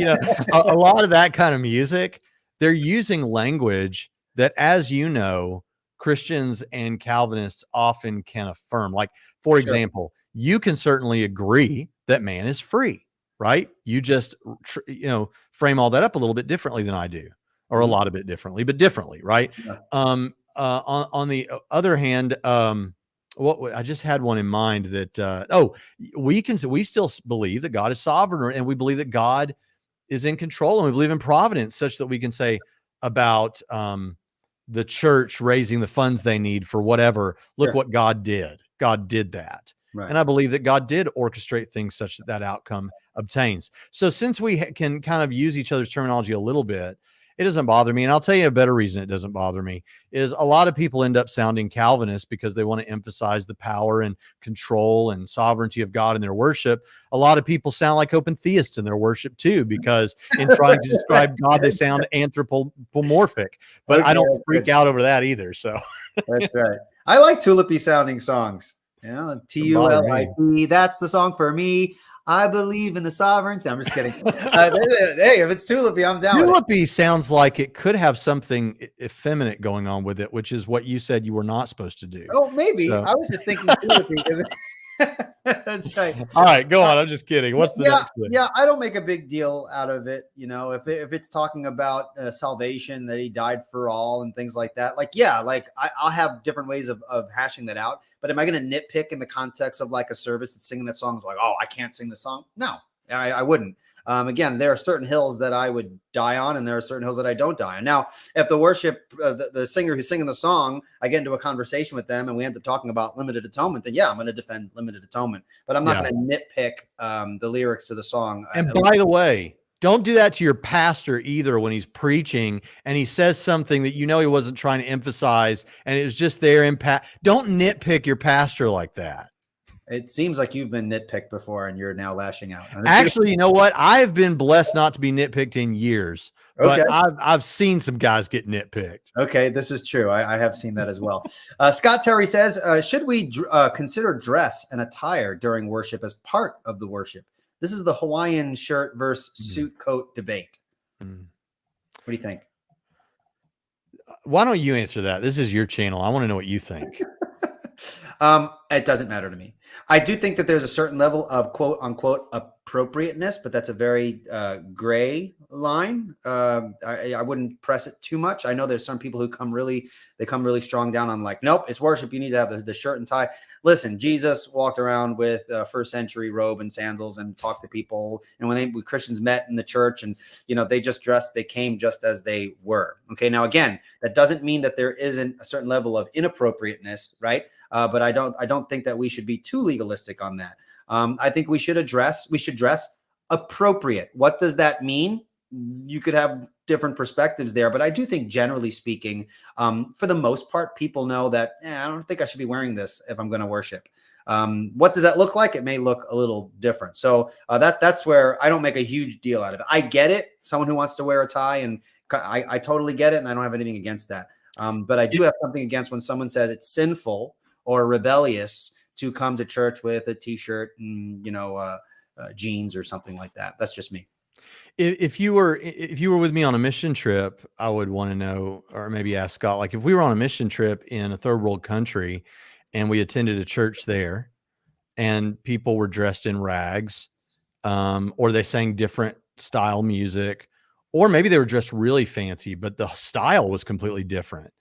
A lot of that kind of music, they're using language that, as you know, Christians and Calvinists often can affirm. Like, for example, you can certainly agree that man is free, right? You just, frame all that up a little bit differently than I do, or a lot of it differently, but differently, right? Yeah. On the other hand, I just had one in mind that, we still believe that God is sovereign, and we believe that God is in control, and we believe in providence, such that we can say about the church raising the funds they need for whatever. Look Sure. what God did. God did that. Right. And I believe that God did orchestrate things such that that outcome obtains. So since we can kind of use each other's terminology a little bit, it doesn't bother me. And I'll tell you a better reason it doesn't bother me is a lot of people end up sounding Calvinist because they want to emphasize the power and control and sovereignty of God in their worship. A lot of people sound like open theists in their worship too, because in trying to describe God, they sound anthropomorphic, but Okay, I don't that's freak good. out over that either. So That's right. I like tulipy sounding songs. You know, doesn't bother me. Tulip. That's the song for me. I believe in the sovereignty. I'm just kidding. Hey, if it's tulipy, I'm down with it. Tulipy sounds like it could have something effeminate going on with it, which is what you said you were not supposed to do. Oh, maybe. So, I was just thinking tulipy because that's right. all right, go on. I'm just kidding. What's the next thing? Yeah, I don't make a big deal out of it. You know, if it's talking about salvation, that he died for all and things like that, like, yeah, like I'll have different ways of hashing that out. But am I going to nitpick in the context of like a service that's singing that song? Like, oh, I can't sing the song. No, I wouldn't. Again, there are certain hills that I would die on, and there are certain hills that I don't die on. Now, if the worship, the singer who's singing the song, I get into a conversation with them and we end up talking about limited atonement, then yeah, I'm going to defend limited atonement. But I'm not going to nitpick the lyrics to the song. And by the way, don't do that to your pastor either when he's preaching and he says something that you know he wasn't trying to emphasize and it was just their impact. Don't nitpick your pastor like that. It seems like you've been nitpicked before and you're now lashing out. Actually, you know what? I've been blessed not to be nitpicked in years, but I've seen some guys get nitpicked. Okay, this is true. I have seen that as well. Scott Terry says, should we consider dress and attire during worship as part of the worship? This is the Hawaiian shirt versus suit coat debate. What do you think? Why don't you answer that? This is your channel. I want to know what you think. It doesn't matter to me. I do think that there's a certain level of quote unquote appropriateness, but that's a very gray line. I wouldn't press it too much. I know there's some people who come really strong down on like, nope, it's worship. You need to have the shirt and tie. Listen, Jesus walked around with a first century robe and sandals and talked to people. And when Christians met in the church and, you know, they just dressed, they came just as they were. Okay. Now, again, that doesn't mean that there isn't a certain level of inappropriateness, right? But I don't think that we should be too legalistic on that. I think we should dress appropriate. What does that mean? You could have different perspectives there, but I do think generally speaking, for the most part, people know that I don't think I should be wearing this if I'm going to worship. What does that look like? It may look a little different. So that's where I don't make a huge deal out of it. I get it. Someone who wants to wear a tie, and I totally get it, and I don't have anything against that. But I do have something against when someone says it's sinful or rebellious to come to church with a t-shirt and, jeans or something like that. That's just me. If you were with me on a mission trip, I would want to know, or maybe ask Scott, like if we were on a mission trip in a third world country and we attended a church there and people were dressed in rags, or they sang different style music, or maybe they were dressed really fancy, but the style was completely different.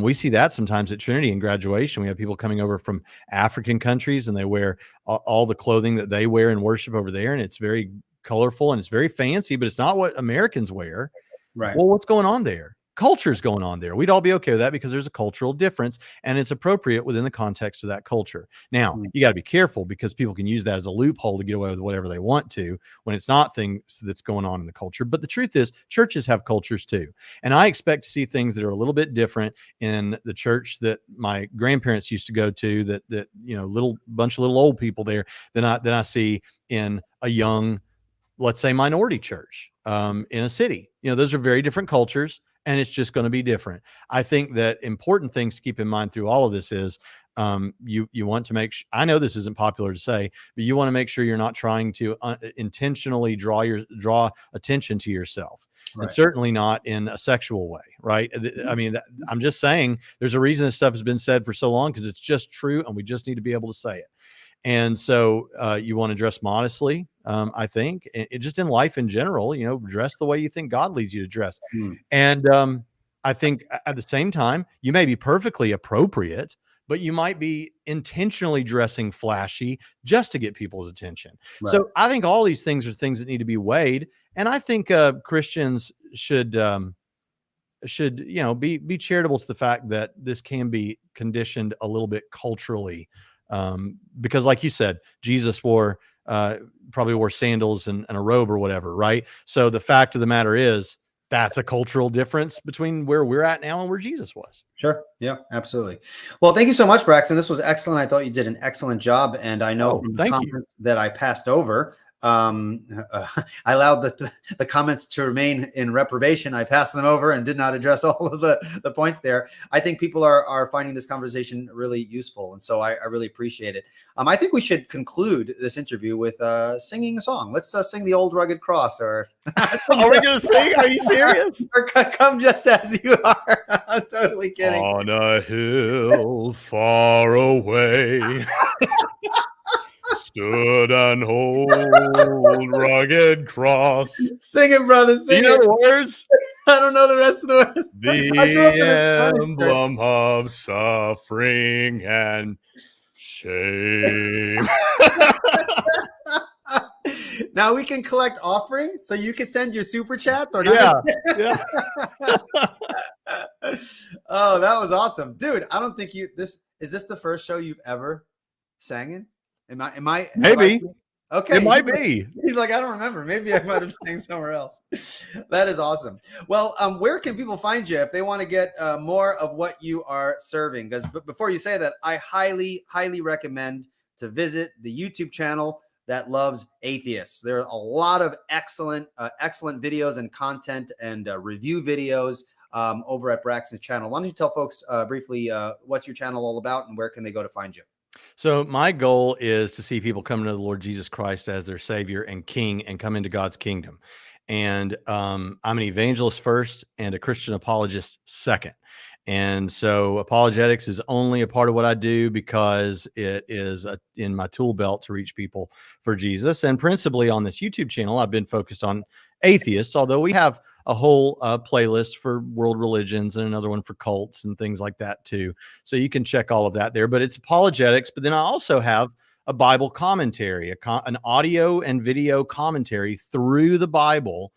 We see that sometimes at Trinity in graduation. We have people coming over from African countries and they wear all the clothing that they wear in worship over there. And it's very colorful and it's very fancy, but it's not what Americans wear. Right. Well, what's going on there? Culture's going on there. We'd all be okay with that because there's a cultural difference and it's appropriate within the context of that culture. Now, you got to be careful because people can use that as a loophole to get away with whatever they want to when it's not things that's going on in the culture. But the truth is, churches have cultures too. And I expect to see things that are a little bit different in the church that my grandparents used to go to, that little bunch of little old people there than I see in a young, let's say, minority church in a city. Those are very different cultures. And it's just going to be different. I think that important things to keep in mind through all of this is you want to make sure, I know this isn't popular to say, but you want to make sure you're not trying to intentionally draw attention to yourself. Right. And certainly not in a sexual way, right? I mean, I'm just saying there's a reason this stuff has been said for so long because it's just true and we just need to be able to say it. And so you want to dress modestly, I think, it just in life in general, dress the way you think God leads you to dress. And I think at the same time, you may be perfectly appropriate, but you might be intentionally dressing flashy just to get people's attention. Right. So I think all these things are things that need to be weighed. And I think Christians should be charitable to the fact that this can be conditioned a little bit culturally, because like you said, Jesus probably wore sandals and a robe or whatever, right? So the fact of the matter is that's a cultural difference between where we're at now and where Jesus was. Sure. Yeah, absolutely. Well, thank you so much, Braxton. This was excellent. I thought you did an excellent job. And I know from the Thank you. comments that I passed over, I allowed the comments to remain in reprobation. I passed them over and did not address all of the points there. I think people are finding this conversation really useful. And so I really appreciate it. I think we should conclude this interview with singing a song. Let's sing The Old Rugged Cross. Or are we going to sing? Are you serious? Or Come Just As You Are. I'm totally kidding. On a hill far away stood an old rugged cross. Sing it, brother. Sing Do you know the words? I don't know the rest of the words. The emblem of suffering and shame. Now we can collect offering, so you can send your super chats or not. Yeah. Oh, that was awesome, dude. I don't think is this the first show you've ever sang in? Am I maybe? Okay, it might be. He's like, I don't remember. Maybe I might have sang somewhere else. That is awesome. Well, where can people find you if they want to get more of what you are serving? Because before you say that, I highly recommend to visit the YouTube channel that loves atheists. There are a lot of excellent videos and content and review videos over at Braxton's channel. Why don't you tell folks briefly what's your channel all about and where can they go to find you? So my goal is to see people come to the Lord Jesus Christ as their Savior and King and come into God's kingdom. And I'm an evangelist first and a Christian apologist second. And so apologetics is only a part of what I do because it is in my tool belt to reach people for Jesus. And principally on this YouTube channel, I've been focused on atheists, although we have a whole playlist for world religions and another one for cults and things like that too. So you can check all of that there, but it's apologetics. But then I also have a Bible commentary, an audio and video commentary through the Bible,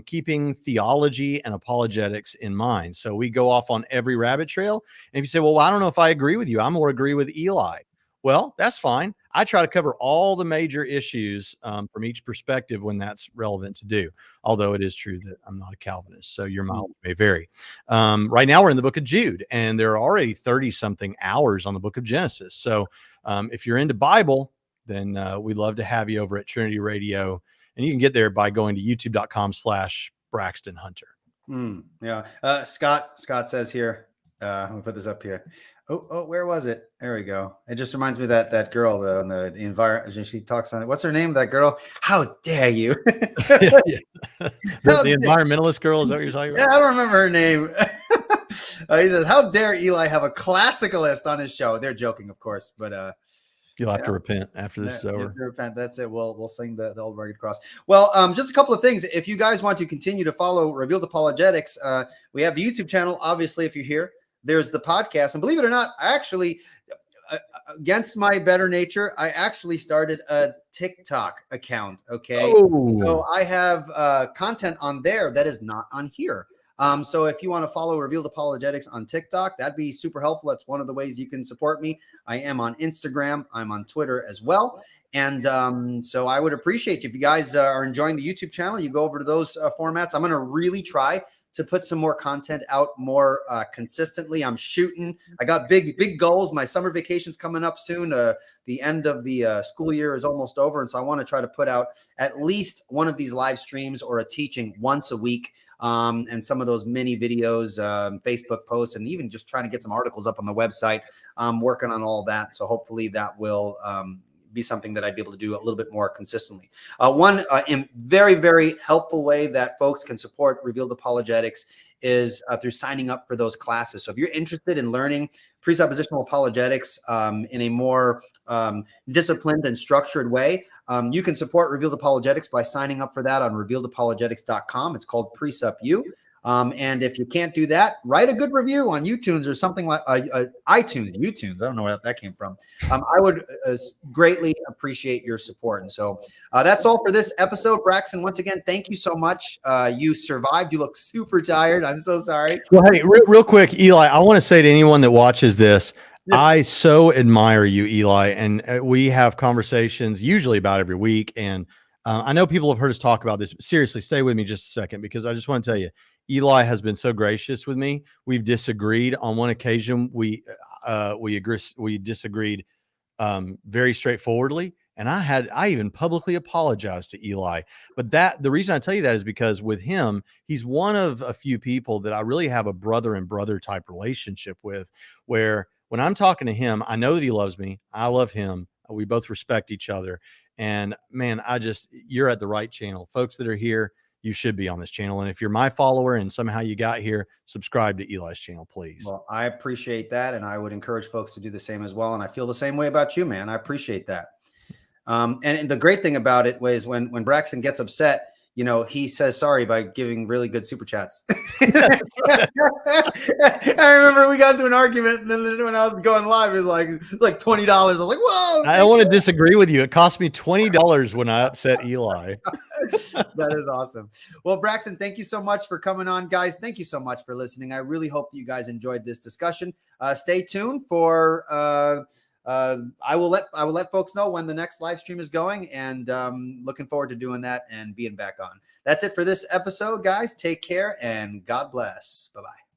keeping theology and apologetics in mind. So we go off on every rabbit trail. And if you say, well, I don't know if I agree with you, I'm more agree with Eli. Well, that's fine. I try to cover all the major issues from each perspective when that's relevant to do. Although it is true that I'm not a Calvinist, so your mileage may vary. Right now we're in the book of Jude, and there are already 30-something hours on the book of Genesis. So if you're into Bible, then we'd love to have you over at Trinity Radio. And you can get there by going to youtube.com/Braxton Hunter. Yeah. Scott says here, I'm gonna put this up here. Oh, where was it? There we go. It just reminds me of that girl though, in the environment. She talks on it. What's her name? That girl? How dare you? The environmentalist girl, is that what you're talking about? Yeah, I don't remember her name. He says, how dare Eli have a classicalist on his show? They're joking, of course, but you'll have to repent after this is over. Repent. That's it. We'll sing the Old Rugged Cross. Well, just a couple of things. If you guys want to continue to follow Revealed Apologetics, we have the YouTube channel. Obviously, if you're here, there's the podcast. And believe it or not, I actually, against my better nature, I actually started a TikTok account. Okay. Oh. So I have content on there that is not on here. So if you want to follow Revealed Apologetics on TikTok, that'd be super helpful. That's one of the ways you can support me. I am on Instagram. I'm on Twitter as well. And so I would appreciate you. If you guys are enjoying the YouTube channel, you go over to those formats. I'm going to really try to put some more content out more consistently. I'm shooting. I got big goals. My summer vacation's coming up soon. The end of the school year is almost over. And so I want to try to put out at least one of these live streams or a teaching once a week. And some of those mini videos, Facebook posts, and even just trying to get some articles up on the website. I'm working on all that. So hopefully that will be something that I'd be able to do a little bit more consistently. One very, very helpful way that folks can support Revealed Apologetics is through signing up for those classes. So if you're interested in learning presuppositional apologetics in a more disciplined and structured way, you can support Revealed Apologetics by signing up for that on revealedapologetics.com. It's called Precept U. And if you can't do that, write a good review on iTunes or something like iTunes. I don't know where that came from. I would greatly appreciate your support. And so that's all for this episode. Braxton, once again, thank you so much. You survived. You look super tired. I'm so sorry. Well, hey, real quick, Eli, I want to say to anyone that watches this, I so admire you, Eli, and we have conversations usually about every week. And I know people have heard us talk about this, but seriously, stay with me just a second, because I just want to tell you, Eli has been so gracious with me. We've disagreed on one occasion. We disagreed very straightforwardly. And I even publicly apologized to Eli. But the reason I tell you that is because with him, he's one of a few people that I really have a brother and brother type relationship with, where when I'm talking to him, I know that he loves me. I love him. We both respect each other. And man, you're at the right channel. Folks that are here, you should be on this channel. And if you're my follower and somehow you got here, subscribe to Eli's channel, please. Well, I appreciate that. And I would encourage folks to do the same as well. And I feel the same way about you, man. I appreciate that. And the great thing about it was when Braxton gets upset, he says sorry by giving really good super chats. I remember we got into an argument, and then when I was going live, it was like $20. I was like, whoa! I don't want to disagree with you. It cost me $20 when I upset Eli. That is awesome. Well, Braxton, thank you so much for coming on, guys. Thank you so much for listening. I really hope you guys enjoyed this discussion. Stay tuned for. I will let folks know when the next live stream is going, and looking forward to doing that and being back on. That's it for this episode, guys. Take care and God bless. Bye-bye.